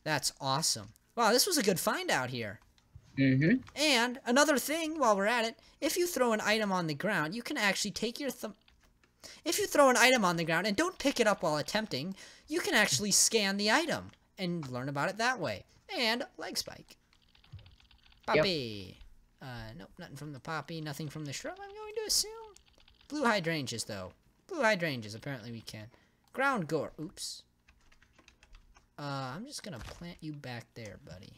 That's awesome. Wow, this was a good find out here.
Mm-hmm.
And another thing while we're at it, if you throw an item on the ground, you can actually take your If you throw an item on the ground and don't pick it up while attempting, you can actually scan the item and learn about it that way. And leg spike. Poppy. Yep. Nope, nothing from the poppy, nothing from the shrub, I'm going to assume. Blue hydrangeas, though. Blue hydrangeas, apparently we can. Ground gore. Oops. I'm just gonna plant you back there, buddy.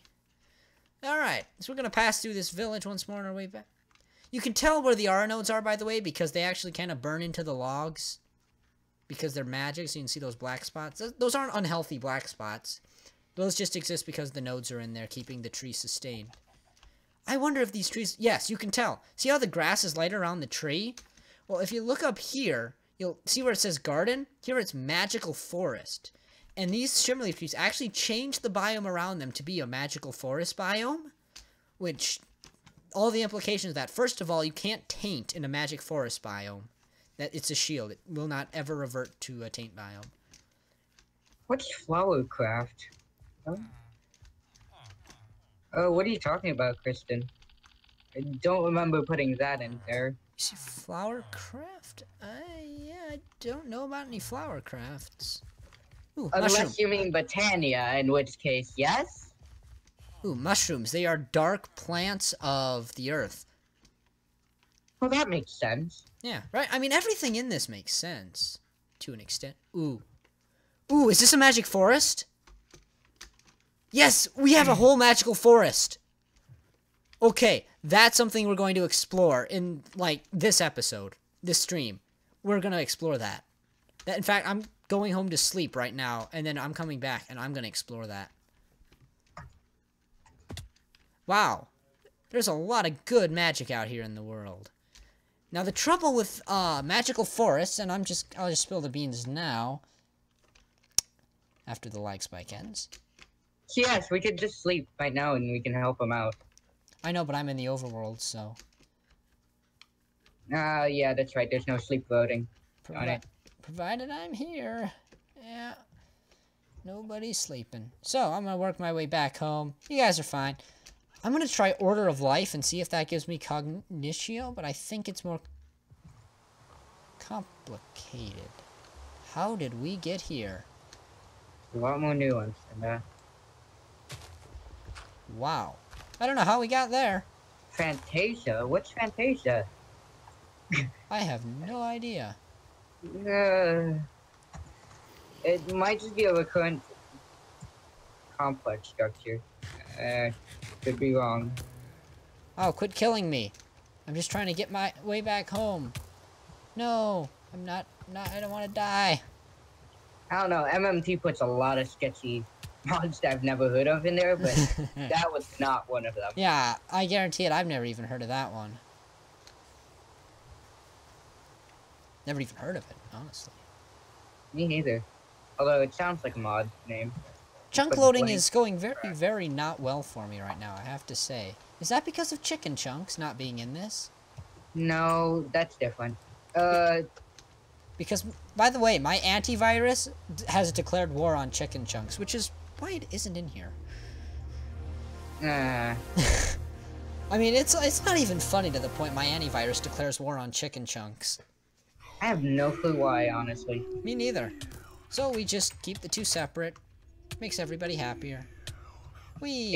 Alright, so we're gonna pass through this village once more on our way back. You can tell where the R nodes are, by the way, because they actually kind of burn into the logs. Because they're magic, so you can see those black spots. Those aren't unhealthy black spots. Those just exist because the nodes are in there, keeping the tree sustained. I wonder if these trees... Yes, you can tell. See how the grass is light around the tree? Well, if you look up here, you'll see where it says garden. Here it's magical forest. And these shimmerleaf trees actually change the biome around them to be a magical forest biome. Which... all the implications of that. First of all, you can't taint in a magic forest biome. That it's a shield. It will not ever revert to a taint biome.
What's flowercraft? Oh, what are you talking about, Kristen? I don't remember putting that in there.
You see flowercraft? Yeah, I don't know about any flowercrafts. Ooh,
Unless
mushroom.
you mean Botania, in which case, yes?
Ooh, mushrooms. They are dark plants of the earth.
Well, that makes sense.
Yeah, right? I mean, everything in this makes sense. To an extent. Ooh. Ooh, is this a magic forest? Yes, we have a whole magical forest. Okay, That's something we're going to explore in, like, this episode, this stream. We're going to explore that. In fact, I'm going home to sleep right now, and then I'm coming back, and I'm going to explore that. Wow. There's a lot of good magic out here in the world. Now, the trouble with magical forests, and I'll just spill the beans now, after the lag spike ends.
Yes, we could just sleep right now and we can help him out.
I know, but I'm in the overworld, so...
Yeah, that's right. There's no sleep voting on it.
Provided I'm here. Yeah. Nobody's sleeping. So, I'm gonna work my way back home. You guys are fine. I'm gonna try Order of Life and see if that gives me Cognitio, but I think it's more complicated. How did we get here?
A lot more nuance than that.
Wow. I don't know how we got there.
Fantasia? What's Fantasia?
I have no idea.
It might just be a recurrent complex structure. Could be wrong.
Oh, quit killing me. I'm just trying to get my way back home. No, I'm not, I don't want to die.
I don't know, MMT puts a lot of sketchy mods that I've never heard of in there, but that was not one of them.
Yeah, I guarantee it, I've never even heard of that one. Never even heard of it, honestly.
Me neither. Although it sounds like a mod name.
Chunk loading is going very, very not well for me right now, I have to say. Is that because of chicken chunks not being in this?
No, that's different.
Because, by the way, my antivirus has declared war on chicken chunks, which is why it isn't in here. I mean, it's not even funny to the point my antivirus declares war on chicken chunks.
I have no clue why, honestly.
Me neither. So we just keep the two separate. Makes everybody happier.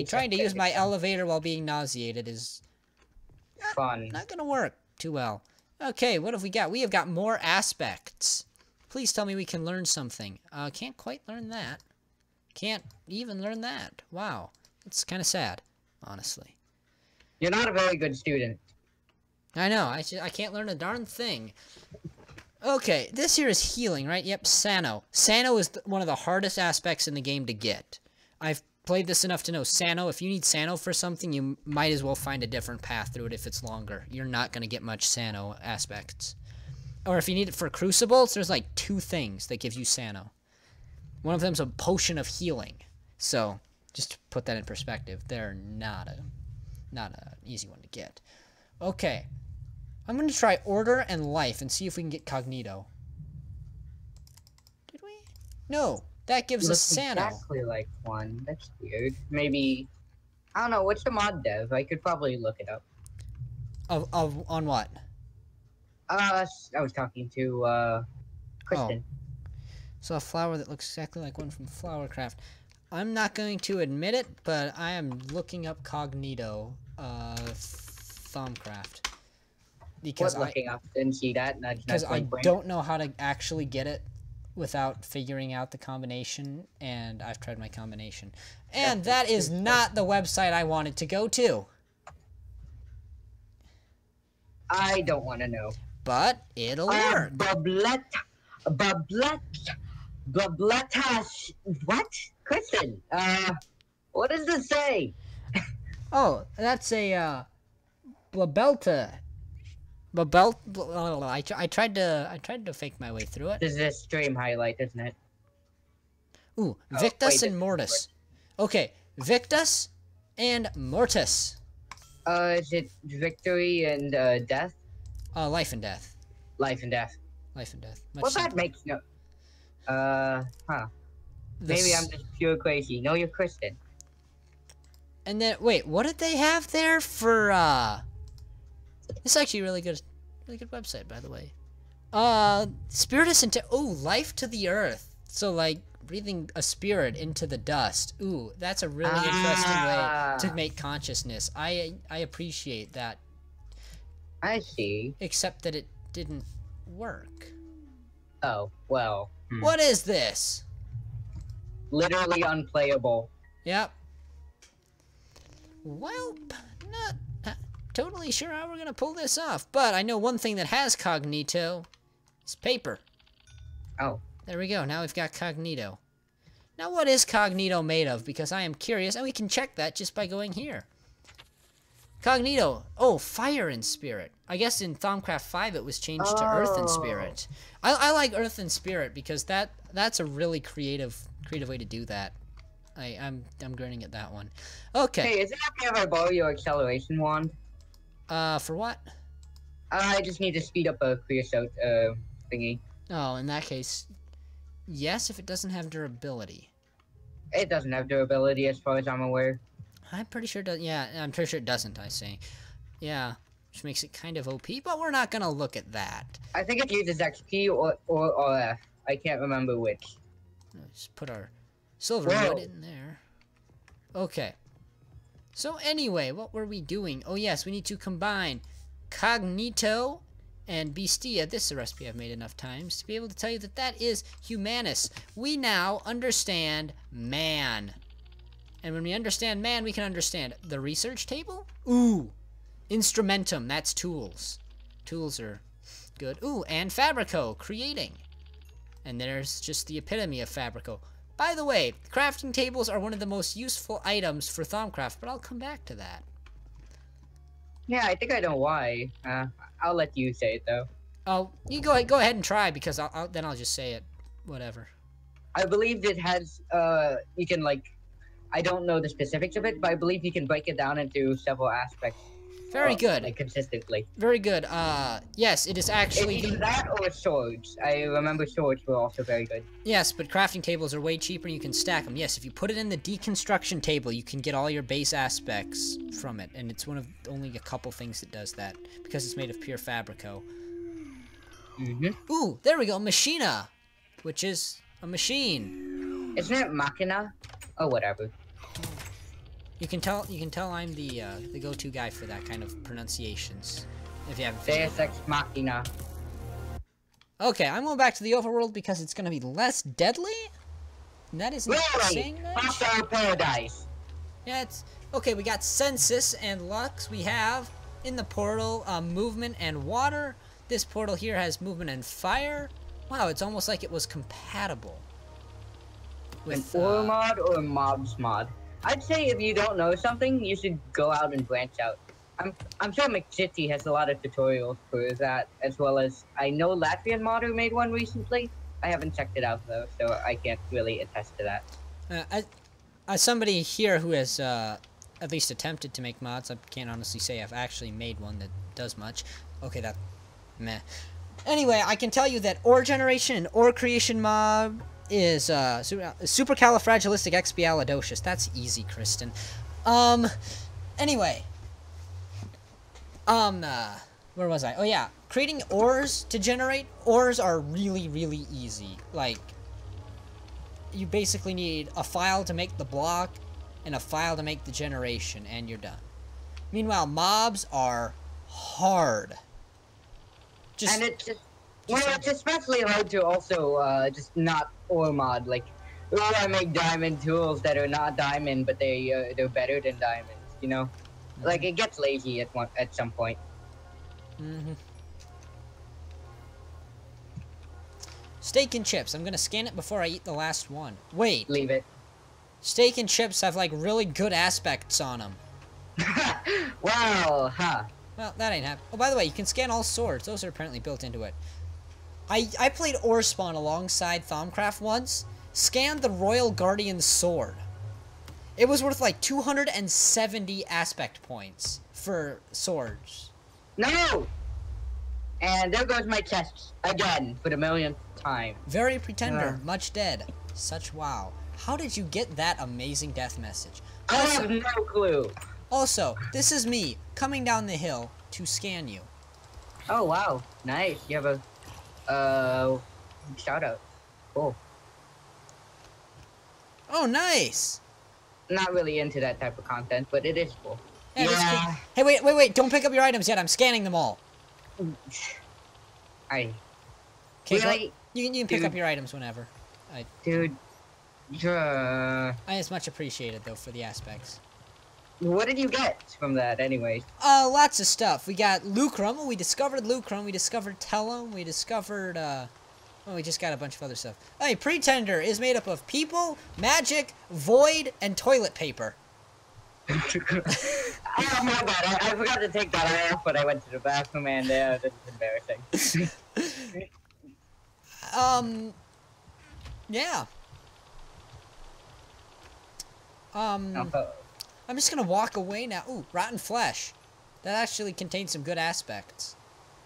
Trying to use my elevator while being nauseated is
fun.
Not gonna work too well. Okay, what have we got? We have got more aspects. Please tell me we can learn something. Can't quite learn that. Can't even learn that. Wow. It's kind of sad, honestly.
You're not a very good student.
I know. I can't learn a darn thing. Okay, this here is healing, right? Yep, Sano. Sano is one of the hardest aspects in the game to get. I've played this enough to know Sano. If you need Sano for something, you might as well find a different path through it if it's longer. You're not going to get much Sano aspects. Or if you need it for Crucibles, there's like 2 things that give you Sano. One of them's a potion of healing. So, just to put that in perspective, they're not an easy one to get. Okay. I'm going to try Order and Life and see if we can get Cognito. Did we? No. That gives us Sano.
Exactly like one. That's weird. Maybe... I don't know. What's the mod dev? I could probably look it up.
On what?
I was talking to, Kristen.
Oh. So a flower that looks exactly like one from ThaumCraft. I'm not going to admit it, but I am looking up Cognito, ThaumCraft. Because
looking up? Didn't see that.
Because I don't know how to actually get it without figuring out the combination, and I've tried my combination. And that is not the website I wanted to go to.
I don't want to know.
But it'll work.
Babletash. What? Kristen, what does this say?
Oh, that's a, Blabelta. I tried to fake my way through it.
This is a stream highlight, isn't it?
Ooh, Victus and Mortis. Okay, Victus and Mortis.
Is it victory and death?
Life and death.
Life and death.
Life and death.
Well, that makes no. Maybe I'm just pure crazy. No, you're Kristen.
And then wait, what did they have there for? This is actually a really good website, by the way. Spiritus into life to the earth. So like breathing a spirit into the dust. Ooh, that's a really interesting way to make consciousness. I appreciate that.
I see.
Except that it didn't work.
Oh, well.
What is this?
Literally unplayable.
Yep. Welp. Not totally sure how we're gonna pull this off, but I know one thing that has cognito. It's paper.
Oh.
There we go. Now we've got cognito. Now what is cognito made of? Because I am curious, and we can check that just by going here. Cognito. Oh, fire and spirit. I guess in ThaumCraft 5 it was changed to earth and spirit. I like earth and spirit because that's a really creative way to do that. I'm grinning at that one. Okay.
Hey, is it okay if I borrow your acceleration wand?
For what?
I just need to speed up a creosote thingy.
Oh, in that case, yes, if it doesn't have durability.
It doesn't have durability as far as I'm aware.
I'm pretty sure it does. Yeah, I'm pretty sure it doesn't, I say. Yeah, which makes it kind of OP, but we're not gonna look at that.
I think it uses XP or RF. I can't remember which.
Let's put our silver wood in there. Okay. So anyway, what were we doing? Oh yes, we need to combine Cognito and Bestia. This is a recipe I've made enough times to be able to tell you that that is Humanus. We now understand man. And when we understand man, we can understand the research table. Ooh. Instrumentum, that's tools. Tools are good. Ooh, and Fabrico, creating. And there's just the epitome of Fabrico. By the way, crafting tables are one of the most useful items for ThaumCraft, but I'll come back to that.
Yeah, I think I know why. I'll let you say it though.
Oh, you go ahead and try because then I'll just say it. Whatever.
I believe it has you can like, I don't know the specifics of it, but I believe you can break it down into several aspects.
Very good.
Like consistently.
Very good. Yes, it is actually
It's either that or swords. I remember swords were also very good.
Yes, but crafting tables are way cheaper and you can stack them. Yes, if you put it in the deconstruction table, you can get all your base aspects from it. And it's one of only a couple things that does that because it's made of pure Fabrico. Ooh, there we go. Machina, which is a machine.
Isn't it Machina? Oh, whatever.
You can tell I'm the go-to guy for that kind of pronunciations. If you haven't figured
Deus Ex Machina.
Okay, I'm going back to the overworld because it's gonna be less deadly? And that isn't saying much?
Hostile Paradise.
Yeah, it's okay, we got Census and Lux. We have in the portal movement and water. This portal here has movement and fire. Wow, it's almost like it was compatible with
An ore mod or a mobs mod? I'd say if you don't know something, you should go out and branch out. I'm sure McChitty has a lot of tutorials for that, as well as I know Latvian modder made one recently. I haven't checked it out though, so I can't really attest to that.
As somebody here who has at least attempted to make mods, I can't honestly say I've actually made one that does much. Okay, that meh. Anyway, I can tell you that ore generation and ore creation mob is supercalifragilisticexpialidocious. That's easy, Kristen. Anyway. Where was I? Oh yeah, creating ores to generate. Ores are really, really easy. Like, you basically need a file to make the block and a file to make the generation, and you're done. Meanwhile, mobs are hard.
And it's especially hard to also just not ore mod. Like, oh, I make diamond tools that are not diamond, but they're better than diamonds. You know, like it gets lazy at some point.
Steak and chips. I'm gonna scan it before I eat the last one. Wait.
Leave it.
Steak and chips have like really good aspects on them.
Wow, huh?
Well, that ain't happening. Oh, by the way, you can scan all swords. Those are apparently built into it. I played Ore Spawn alongside ThaumCraft once. Scanned the Royal Guardian sword. It was worth like 270 aspect points for swords.
No! And there goes my chest again for the millionth time.
Very pretender, much dead. Such wow. How did you get that amazing death message?
I have no clue.
Also, this is me coming down the hill to scan you.
Oh wow, nice. You have a shout out. Cool.
Oh, nice.
Not really into that type of content, but it is cool.
Yeah. Hey, wait! Don't pick up your items yet. I'm scanning them all.
Okay,
really? You can pick up your items whenever.
Dude.
It's much appreciated though for the aspects.
What did you get from that, anyways?
Lots of stuff. We got Lucrum. We discovered Lucrum. We discovered Tellum. We discovered, oh, we just got a bunch of other stuff. Hey, Pretender is made up of people, magic, void, and toilet paper.
Oh my god, I forgot to take that off when I went to the bathroom, and this is embarrassing.
Yeah.
Oh,
I'm just gonna walk away now. Ooh, rotten flesh. That actually contains some good aspects.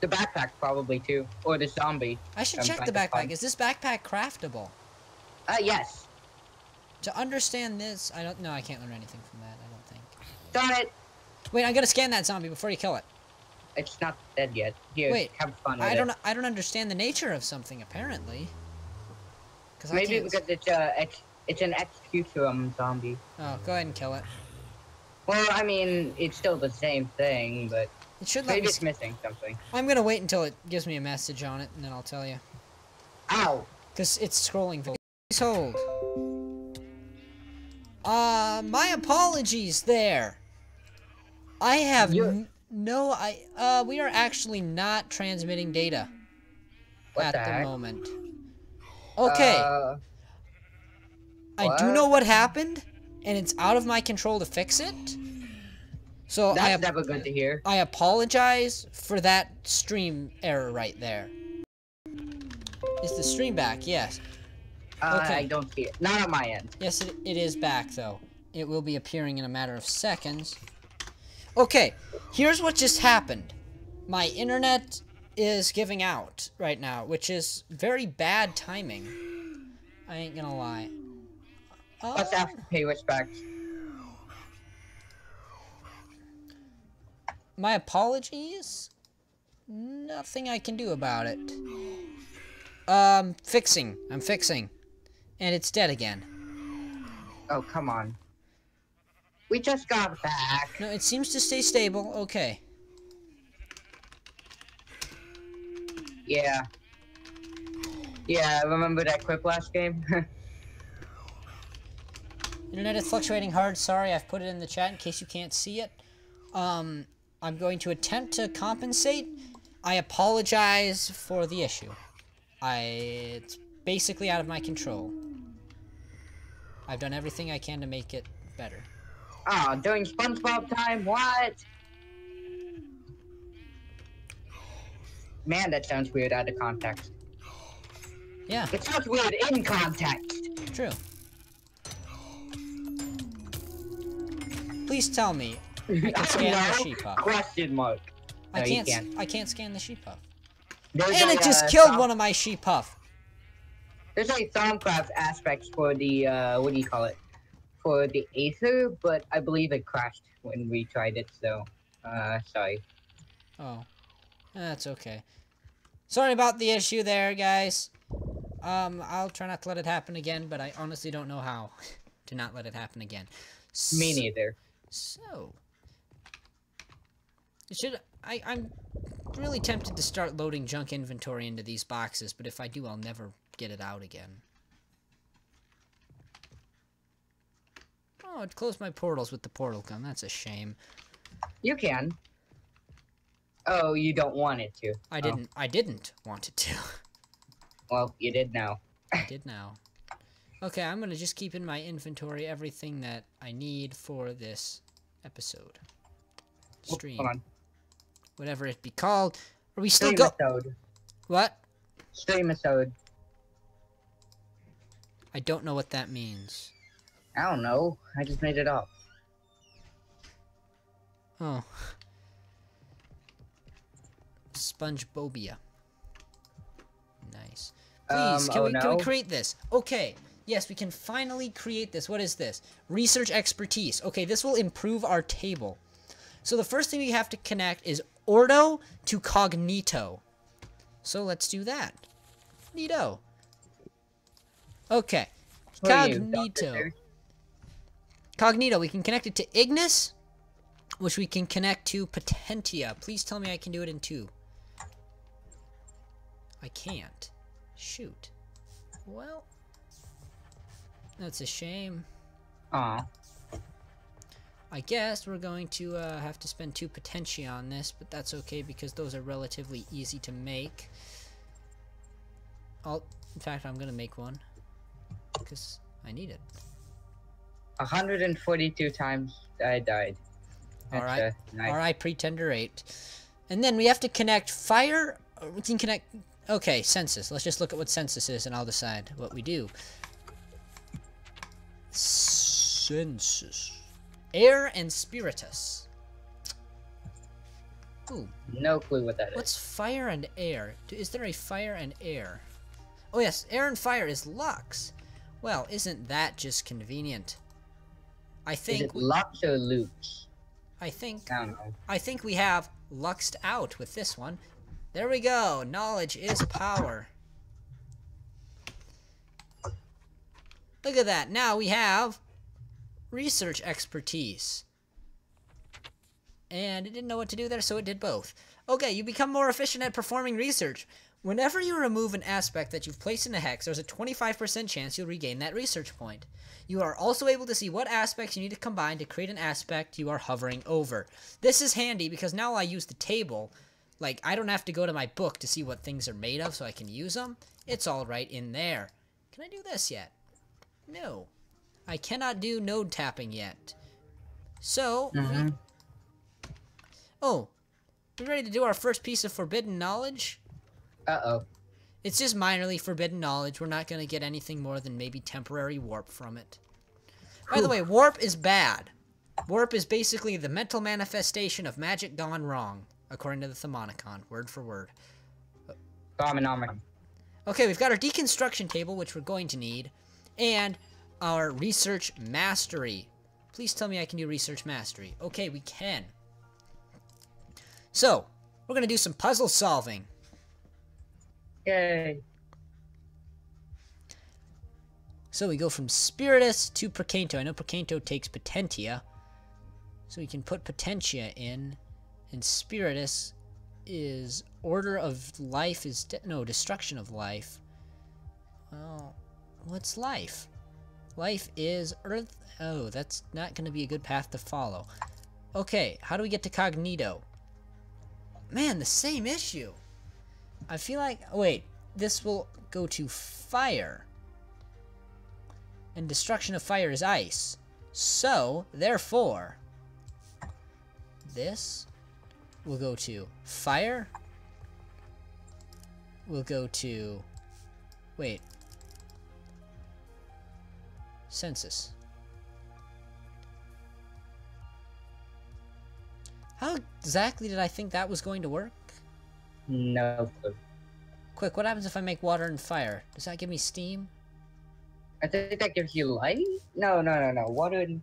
the backpack probably too, or the zombie.
I should check the backpack. Is this backpack craftable?
Yes.
To understand this, I don't know. I can't learn anything from that. I don't think.
Darn it!
Wait, I'm gonna scan that zombie before you kill it.
It's not dead yet. Here,
Wait,
have fun with
I don't understand the nature of something apparently. Because
Maybe because it's an execution zombie.
Oh, go ahead and kill it.
Well, I mean, it's still the same thing, but
It should let
maybe
me.
it's missing something.
I'm gonna wait until it gives me a message on it, and then I'll tell you.
Ow!
Because it's scrolling. Please hold. My apologies there. I have we are actually not transmitting data at the moment. Okay. I do know what happened, and it's out of my control to fix it. So
that's never good to hear.
I apologize for that stream error right there. Is the stream back? Yes. Okay.
I don't see it. Not on my end.
Yes, it is back, though. It will be appearing in a matter of seconds. Okay, here's what just happened. My internet is giving out right now, which is very bad timing. I ain't gonna lie.
Let's have to pay respect.
My apologies. Nothing I can do about it. Fixing. I'm fixing. And it's dead again.
Oh, come on. We just got back.
No, it seems to stay stable. Okay.
Yeah. Yeah, remember that quick last game?
Internet is fluctuating hard. Sorry, I've put it in the chat in case you can't see it. I'm going to attempt to compensate. I apologize for the issue. It's basically out of my control. I've done everything I can to make it better.
Ah, during SpongeBob time? What? Man, that sounds weird out of context.
Yeah.
It sounds weird in context.
True. Please tell me I can scan the sheep puff.
Question mark. No,
I can't scan the sheep puff.
There's
And it just killed one of my sheep puff.
There's a ThaumCraft aspects for the what do you call it? For the Aether, but I believe it crashed when we tried it, so sorry.
Oh. That's okay. Sorry about the issue there, guys. I'll try not to let it happen again, but I honestly don't know how to not let it happen again.
Me neither.
So, I'm really tempted to start loading junk inventory into these boxes, but if I do, I'll never get it out again. Oh, it closed my portals with the portal gun. That's a shame.
You can. Oh, you don't want it to.
I didn't want it to.
Well, you did now.
I did now. Okay, I'm gonna just keep in my inventory everything that I need for this episode. Stream.
Hold on.
Whatever it be called. Are we still go?
Stream-isode.
What?
Stream-isode.
I don't know what that means.
I don't know. I just made it up.
Oh. Spongebobia. Nice. Please, can we create this? Okay. Yes, we can finally create this. What is this? Research expertise. Okay, this will improve our table. So the first thing we have to connect is Ordo to Cognito. So let's do that. Neato. Okay. Cognito. Cognito, we can connect it to Ignis, which we can connect to Potentia. Please tell me I can do it in 2. I can't. Shoot. Well, that's a shame.
Aw.
I guess we're going to have to spend 2 potentia on this, but that's okay because those are relatively easy to make. In fact, I'm gonna make one because I need it.
142 times I died.
All right,
nice.
all right, Pretender 8. And then we have to connect fire. We can connect. Okay, census. Let's just look at what census is, and I'll decide what we do. Census. Air and spiritus. Ooh.
No clue what that is.
What's fire and air? Is there a fire and air? Oh yes, air and fire is lux. Well, isn't that just convenient? I think.
Is it lux or lux?
I think.
I don't know.
I think we have luxed out with this one. There we go. Knowledge is power. Look at that. Now we have research expertise. And it didn't know what to do there, so it did both. Okay, you become more efficient at performing research. Whenever you remove an aspect that you've placed in a hex, there's a 25% chance you'll regain that research point. You are also able to see what aspects you need to combine to create an aspect you are hovering over. This is handy because now I use the table. Like, I don't have to go to my book to see what things are made of so I can use them. It's all right in there. Can I do this yet? No. I cannot do node tapping yet. So, oh, we ready to do our first piece of forbidden knowledge?
Uh-oh.
It's just minorly forbidden knowledge. We're not going to get anything more than maybe temporary warp from it. By the way, warp is bad. Warp is basically the mental manifestation of magic gone wrong, according to the Thaumonicon, word for word. Okay, we've got our deconstruction table, which we're going to need, and our research mastery. Please tell me I can do research mastery. Okay, we can. So, we're going to do some puzzle solving.
Yay.
So we go from Spiritus to Procanto. I know Procanto takes Potentia. So we can put Potentia in. And Spiritus is Order of Life is... no, Destruction of Life. Well, what's life? Life is Earth... oh, that's not going to be a good path to follow. Okay, how do we get to Cognito? Man, the same issue. I feel like... wait, this will go to fire. And destruction of fire is ice. So, therefore, this will go to fire. We'll go to... wait. Census. How exactly did I think that was going to work?
No clue.
Quick, what happens if I make water and fire? Does that give me steam?
I think that gives you light? No. Water and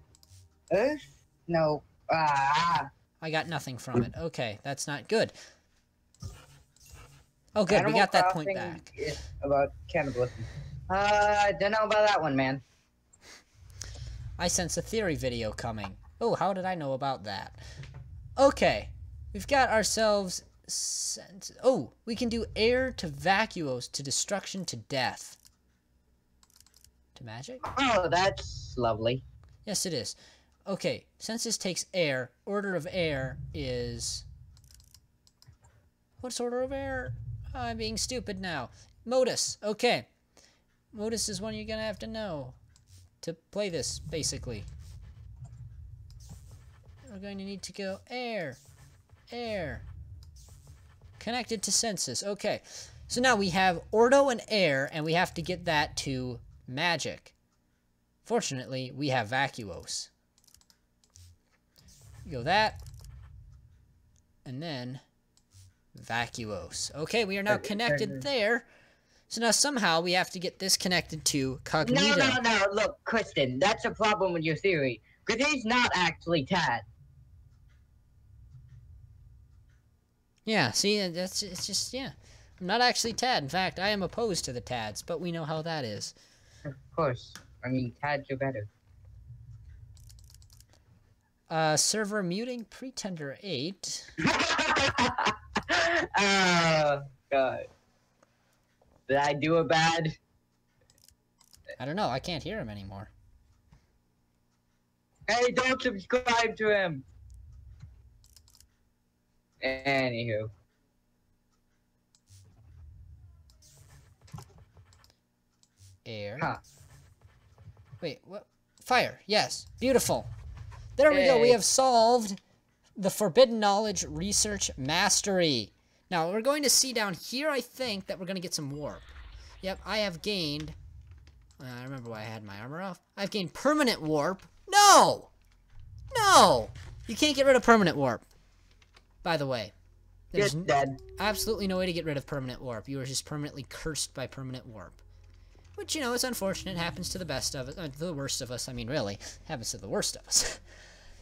earth? No. Ah.
I got nothing from it. Okay, that's not good. Oh, good.
Animal
We got that point
Crossing
back.
is about cannibalism. I don't know about that one, man.
I sense a theory video coming. Oh, how did I know about that? Okay, we've got ourselves... oh, we can do air to vacuos to destruction to death. To magic?
Oh, that's lovely.
Yes, it is. Okay, census takes air. Order of air is... what's order of air? I'm being stupid now. Modus. Okay. Modus is one you're going to have to know to play this, basically. We're going to need to go air. Air. Connected to census. Okay. So now we have ordo and air, and we have to get that to magic. Fortunately, we have vacuos. Go that. And then vacuos. Okay, we are now connected there. So now somehow we have to get this connected to Cognito.
No. Look, Kristen, that's a problem with your theory. Because he's not actually Tad.
Yeah, see, it's just, yeah. I'm not actually Tad. In fact, I am opposed to the Tads, but we know how that is.
Of course. I mean, Tads are better.
Server muting Pretender 8.
Oh, God. Did I do a bad?
I don't know. I can't hear him anymore.
Hey, don't subscribe to him. Anywho.
Air.
Huh.
Wait, what? Fire. Yes. Beautiful. There we go. We
Hey.
have solved the Forbidden Knowledge Research Mastery. Now, we're going to see down here, I think, that we're going to get some warp. Yep, I have gained... I remember why I had my armor off. I've gained permanent warp. No! No! You can't get rid of permanent warp. By the way. There's
You're dead.
absolutely no way to get rid of permanent warp. You are just permanently cursed by permanent warp. Which, you know, is unfortunate. It happens to the best of us. The worst of us, I mean, really. It happens to the worst of us.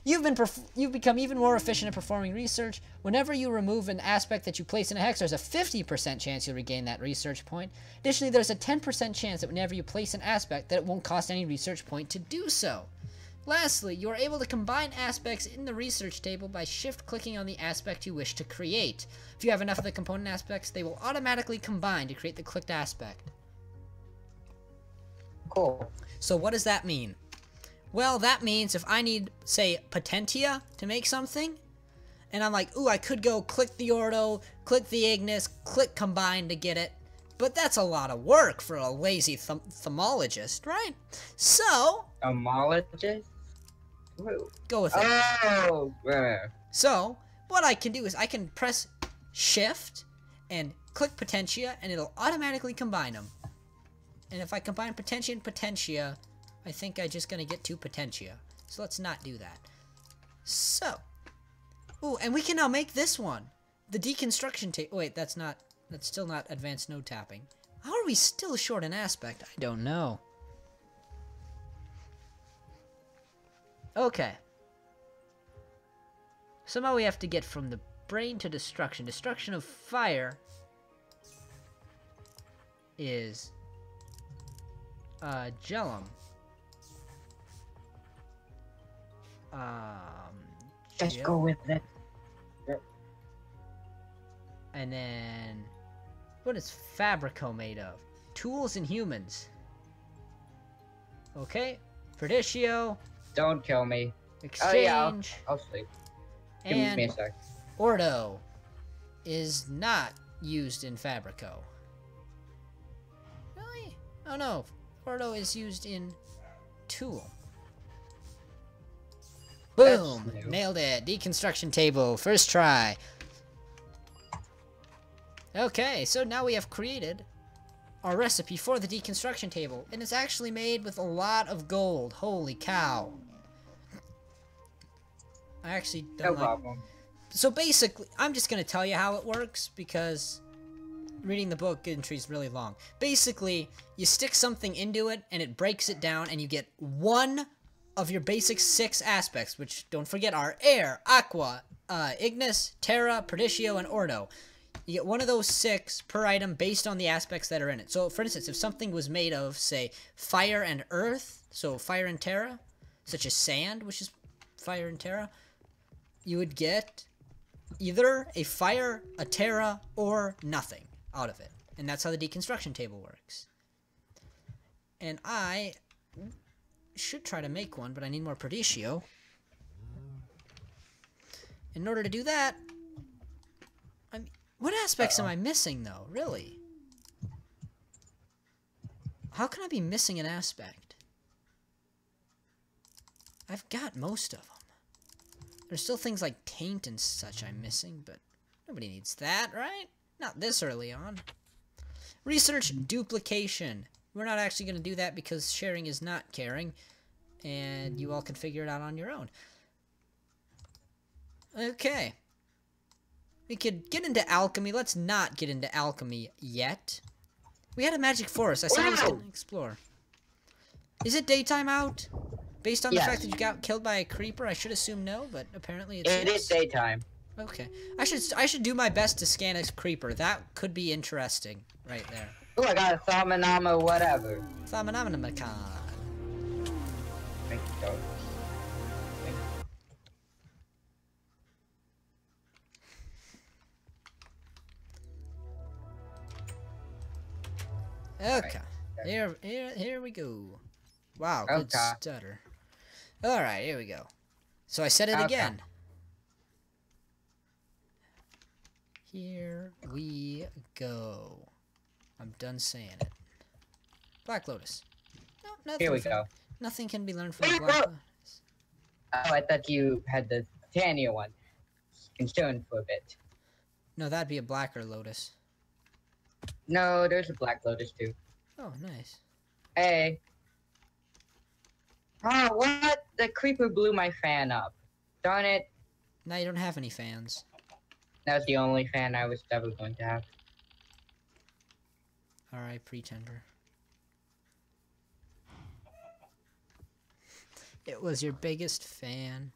You've become even more efficient at performing research. Whenever you remove an aspect that you place in a hex, there's a 50% chance you'll regain that research point. Additionally, there's a 10% chance that whenever you place an aspect, that it won't cost any research point to do so. Lastly, you are able to combine aspects in the research table by shift-clicking on the aspect you wish to create. If you have enough of the component aspects, they will automatically combine to create the clicked aspect.
Cool.
So what does that mean? Well, that means if I need, say, Potentia to make something, and I'm like, ooh, I could go click the Ordo, click the Ignis, click Combine to get it, but that's a lot of work for a lazy thermologist, right? So...
Homologist?
Go with it.
Oh!
So, what I can do is I can press Shift and click Potentia, and it'll automatically combine them. And if I combine Potentia and Potentia, I think I'm just going to get 2 Potentia. So let's not do that. So. Ooh, and we can now make this one. The deconstruction table. Wait, that's still not advanced node tapping. How are we still short an aspect? I don't know. Okay. Somehow we have to get from the brain to destruction. Destruction of fire is Gellum.
Just go with it.
And then, what is Fabrico made of? Tools and humans. Okay, Perdicio.
Don't kill me.
Exchange.
Oh yeah, I'll sleep. Give
and
me a sec.
Ordo is not used in Fabrico. Really? Oh no, Ordo is used in Tool. Boom! Nailed it. Deconstruction table. First try. Okay, so now we have created our recipe for the deconstruction table. And it's actually made with a lot of gold. Holy cow. I actually don't
No problem.
So basically, I'm just going to tell you how it works because reading the book entry is really long. Basically, you stick something into it and it breaks it down and you get one of your basic 6 aspects, which, don't forget, are air, aqua, ignis, terra, perdicio, and ordo. You get one of those 6 per item based on the aspects that are in it. So, for instance, if something was made of, say, fire and earth, so fire and terra, such as sand, which is fire and terra, you would get either a fire, a terra, or nothing out of it. And that's how the deconstruction table works. And I should try to make one, but I need more perdicio. In order to do that, what aspects am I missing, though? Really? How can I be missing an aspect? I've got most of them. There's still things like taint and such I'm missing, but nobody needs that, right? Not this early on. Research duplication. We're not actually going to do that because sharing is not caring, and you all can figure it out on your own. Okay. We could get into alchemy. Let's not get into alchemy yet. We had a magic forest. I said I was going to explore. Is it daytime out? Based on the fact that you got killed by a creeper, I should assume no, but apparently it's
It is daytime.
Okay. I should do my best to scan a creeper. That could be interesting right there.
Oh, I got a Thamanama whatever.
Thamanamanakan.
Thank you, dog.
Okay. Here we go. Wow, good stutter. Alright, here we go. So I said it
Okay.
again. Here we go. I'm done saying it. Black Lotus. No, nothing.
Here we go.
Nothing can be learned from
Wait,
Black
bro.
Lotus.
Oh, I thought you had the Titania one. Concerned for a bit.
No, that'd be a blacker Lotus.
No, there's a Black Lotus too.
Oh, nice.
Hey. Oh, what? The creeper blew my fan up. Darn it.
Now you don't have any fans.
That was the only fan I was ever going to have.
Alright, pretender. It was your biggest fan.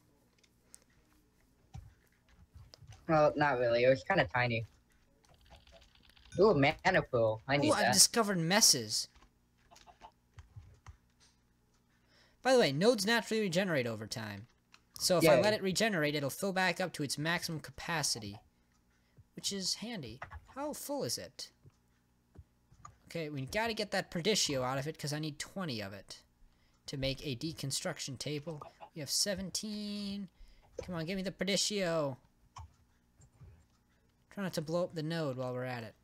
Well, not really. It was kind of tiny. Ooh, mana pool. I need
Ooh, I've
that.
discovered messes. By the way, nodes naturally regenerate over time. So if I
Yay.
let it regenerate, it'll fill back up to its maximum capacity. Which is handy. How full is it? Okay, we gotta get that Perdicio out of it because I need 20 of it to make a deconstruction table. We have 17. Come on, give me the Perdicio. Try not to blow up the node while we're at it.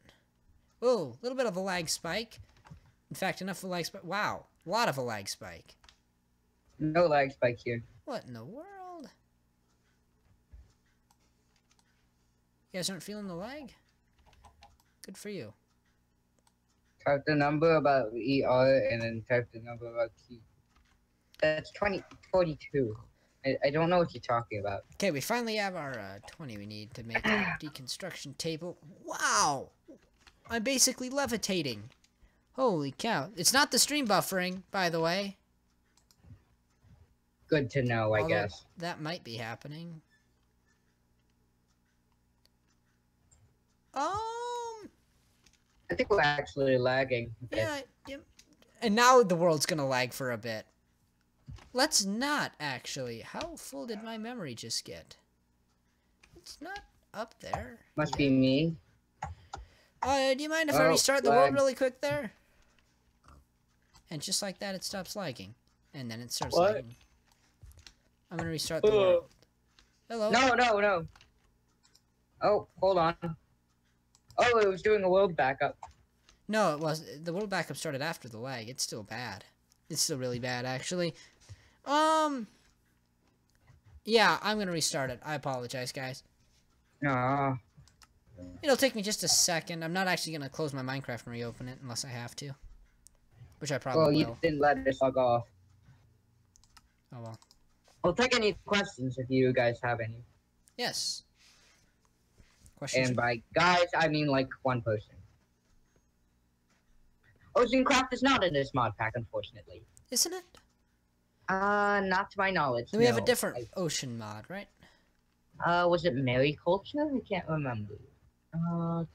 Oh, a little bit of a lag spike. In fact, enough of a lag spike. Wow, a lot of a lag spike.
No lag spike here.
What in the world? You guys aren't feeling the lag? Good for you.
Type the number about ER and then type the number about Q. That's 42. I don't know what you're talking about.
Okay, we finally have our 20 we need to make a deconstruction table. Wow! I'm basically levitating. Holy cow. It's not the stream buffering, by the way.
Good to know, I
Although
guess.
that might be happening.
I think we're actually lagging.
Yeah, yeah. And now the world's gonna lag for a bit. Let's not, actually. How full did my memory just get? It's not up there.
Must be me.
Do you mind if I
Oh,
restart the world
lag.
really quick there? And just like that, it stops lagging. And then it starts
What?
lagging. I'm gonna restart the world. Hello?
No. Oh, hold on. Oh, it was doing a world backup.
No, it was. The world backup started after the lag. It's still bad. It's still really bad, actually. Yeah, I'm gonna restart it. I apologize, guys.
Ah.
It'll take me just a second. I'm not actually gonna close my Minecraft and reopen it unless I have to. Which I probably
Well, you
will.
didn't let us log off.
Oh well.
We'll take any questions if you guys have any.
Yes. Questions?
And by guys, I mean like one person. ThaumCraft is not in this mod pack, unfortunately.
Isn't it?
Not to my knowledge.
Then we have a
no.
different ocean mod, right?
Was it Mariculture? I can't remember. I'll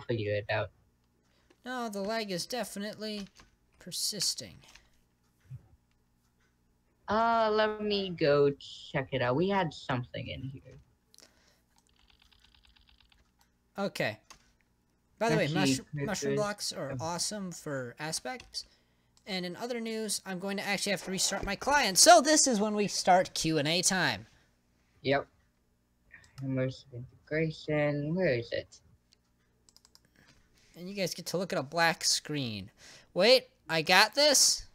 figure it out.
No, the lag is definitely persisting.
Let me go check it out. We had something in here.
Okay. By the way,
Actually,
mushroom blocks are awesome for aspects. And in other news, I'm going to actually have to restart my client. So this is when we start Q&A time.
Yep. Immersive integration. Where is it?
And you guys get to look at a black screen. Wait, I got this?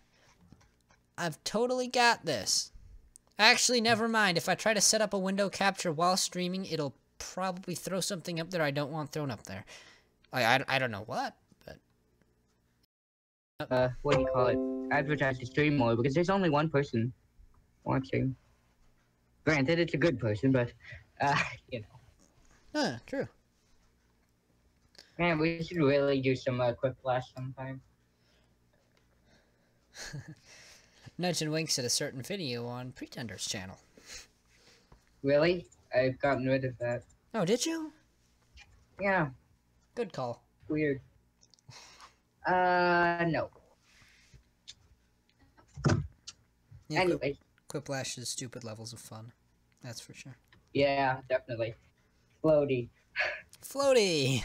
I've totally got this. Actually, never mind. If I try to set up a window capture while streaming, it'll probably throw something up there I don't want thrown up there. I don't know what, but...
What do you call it? Advertise the stream more because there's only one person watching. Granted, it's a good person, but, you know.
Huh, true.
Man, we should really do some quick flash sometime.
Nudge and winks at a certain video on Pretender's channel.
Really? I've gotten rid of that.
Oh, did you?
Yeah,
Good call.
weird. No.
Yeah,
Anyway,
Quiplash is stupid levels of fun. That's for sure.
yeah, definitely. Floaty.
Floaty!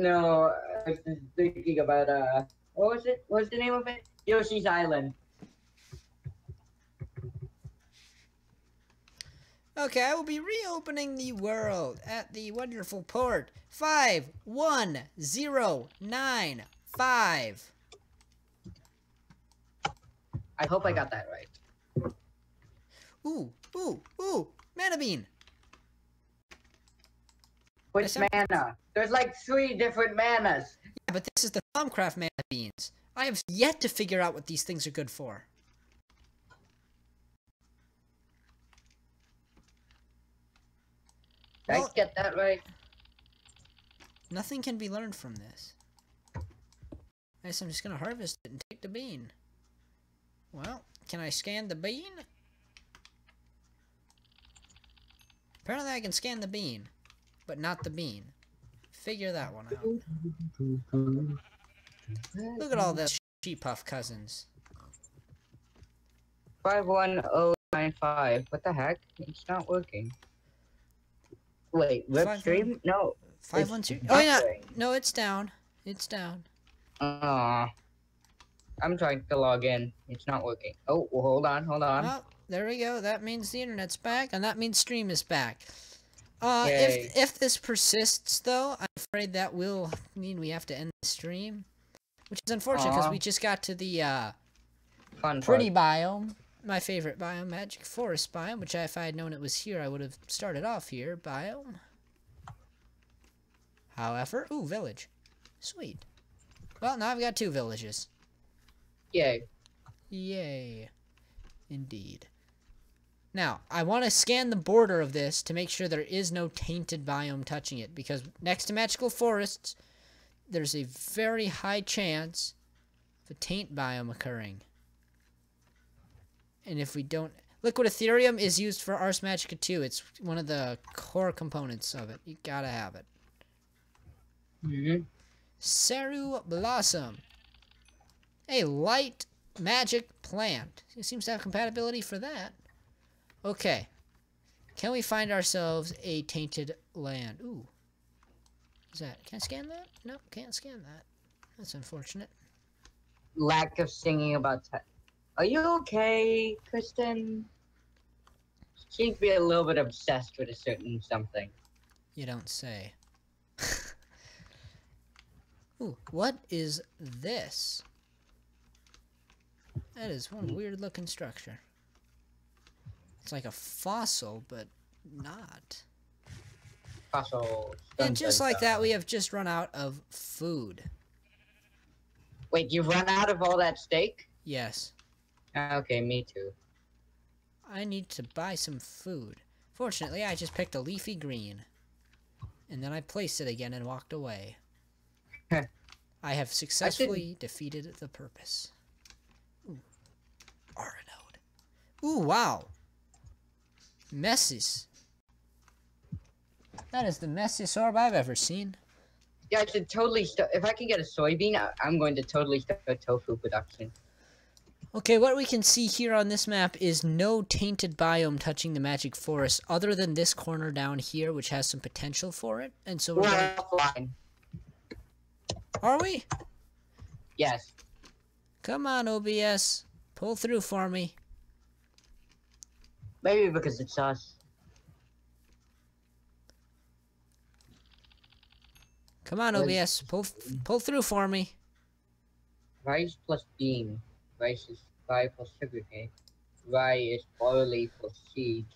No, I was just thinking about what was it? What's the name of it? Yoshi's Island.
Okay, I will be reopening the world at the wonderful port 51095.
I hope I got that right.
Ooh, ooh, ooh, mana bean.
Which mana? There's like 3 different manas.
Yeah, but this is the ThaumCraft mana beans. I have yet to figure out what these things are good for.
Did I get that right?
Nothing can be learned from this. I guess I'm just gonna harvest it and take the bean. Well, can I scan the bean? Apparently I can scan the bean, but not the bean. Figure that one out. Look at all this sheep puff cousins.
51095. What the heck? It's not working. Wait, web stream? No.
512. Oh yeah. No, it's down. It's down.
I'm trying to log in. It's not working. Oh, well, hold on.
Oh, there we go. That means the internet's back, and that means stream is back.
Yay.
If this persists, though, I'm afraid that will mean we have to end the stream, which is unfortunate because we just got to the pretty biome, my favorite biome, Magic Forest biome, which if I had known it was here, I would have started off here. Biome. However, ooh, village, sweet. Well, now I've got 2 villages.
Yay.
Yay. Indeed. Now, I want to scan the border of this to make sure there is no tainted biome touching it, because next to magical forests, there's a very high chance of a taint biome occurring. And if we don't... Liquid Ethereum is used for Ars Magica 2. It's one of the core components of it. You gotta have it. Saru Blossom. A light magic plant. It seems to have compatibility for that. Okay. Can we find ourselves a tainted land? Ooh. Is that... Can I scan that? No, can't scan that. That's unfortunate.
Lack of singing about... Are you okay, Kristen? She seems to be a little bit obsessed with a certain something.
You don't say. Ooh, what is this? That is one weird looking structure. It's like a fossil, but not.
Fossil.
And just like that, we have just run out of food.
Wait, you've run out of all that steak?
Yes.
Okay, me too.
I need to buy some food. Fortunately, I just picked a leafy green. And then I placed it again and walked away. I have successfully defeated the purpose. Ooh. Aranode. Ooh, wow. Messes. That is the messiest orb I've ever seen.
Yeah, I should totally start. If I can get a soybean, I'm going to totally start tofu production.
Okay, what we can see here on this map is no tainted biome touching the magic forest other than this corner down here, which has some potential for it. And so we're
offline.
Are we?
Yes.
Come on, OBS. Pull through for me.
Maybe because it's us.
Come on, OBS. Pull through for me.
Rice plus bean. Rice is rye plus sugar cane. Rye is barley plus seeds.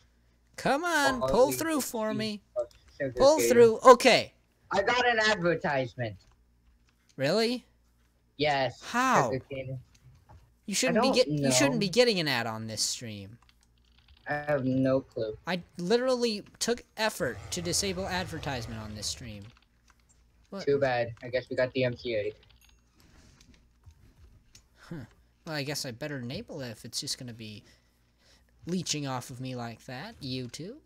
Come on,
barley
pull through for me.
Pull
through. Okay.
I got an advertisement.
Really?
Yes.
How? You shouldn't be getting an ad on this stream.
I have no clue.
I literally took effort to disable advertisement on this stream. What?
Too bad. I guess we got the MCA.
Huh. Well, I guess I better enable it if it's just going to be leeching off of me like that. YouTube.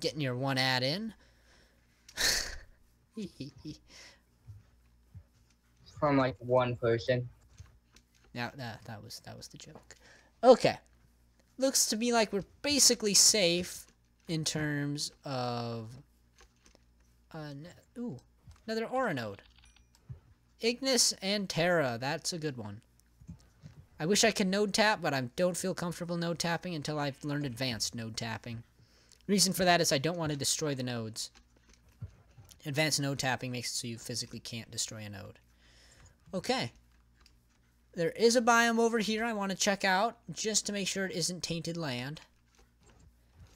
Getting your one ad in.
From like one person.
Yeah, that was the joke. Okay. Looks to me like we're basically safe in terms of Ooh, another aura node. Ignis and Terra. That's a good one. I wish I could node tap, but I don't feel comfortable node tapping until I've learned advanced node tapping. Reason for that is I don't want to destroy the nodes. Advanced node tapping makes it so you physically can't destroy a node. Okay. There is a biome over here I want to check out just to make sure it isn't tainted land.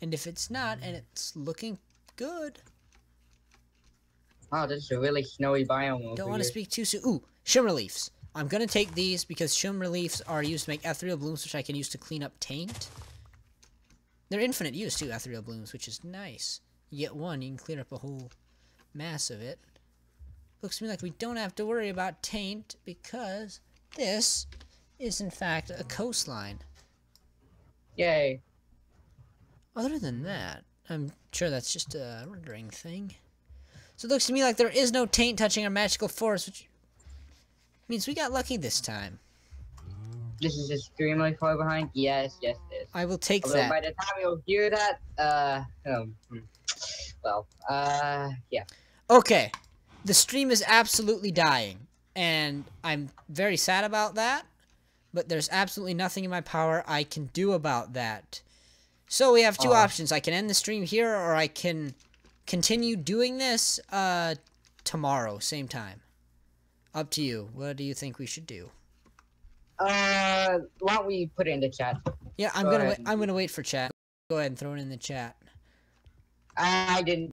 And if it's not, and it's looking good.
Wow, this is a really snowy biome over
Don't want to
here.
speak too soon. Ooh, shimmer leaves. I'm going to take these because shimmer leaves are used to make ethereal blooms, which I can use to clean up taint. They're infinite use too, ethereal blooms, which is nice. You get one, you can clear up a whole mass of it. Looks to me like we don't have to worry about taint because this is in fact a coastline.
Yay.
Other than that, I'm sure that's just a rendering thing. So it looks to me like there is no taint touching our magical forest, which means we got lucky this time.
This is extremely far behind. Yes, yes, it is.
I will take
Although
that.
by the time you'll hear that, yeah.
Okay, the stream is absolutely dying, and I'm very sad about that, but there's absolutely nothing in my power I can do about that. So we have two options. I can end the stream here, or I can continue doing this tomorrow, same time. Up to you. What do you think we should do?
Why don't we put it in the chat?
Yeah, I'm gonna wait for chat. Go ahead and throw it in the chat.
I didn't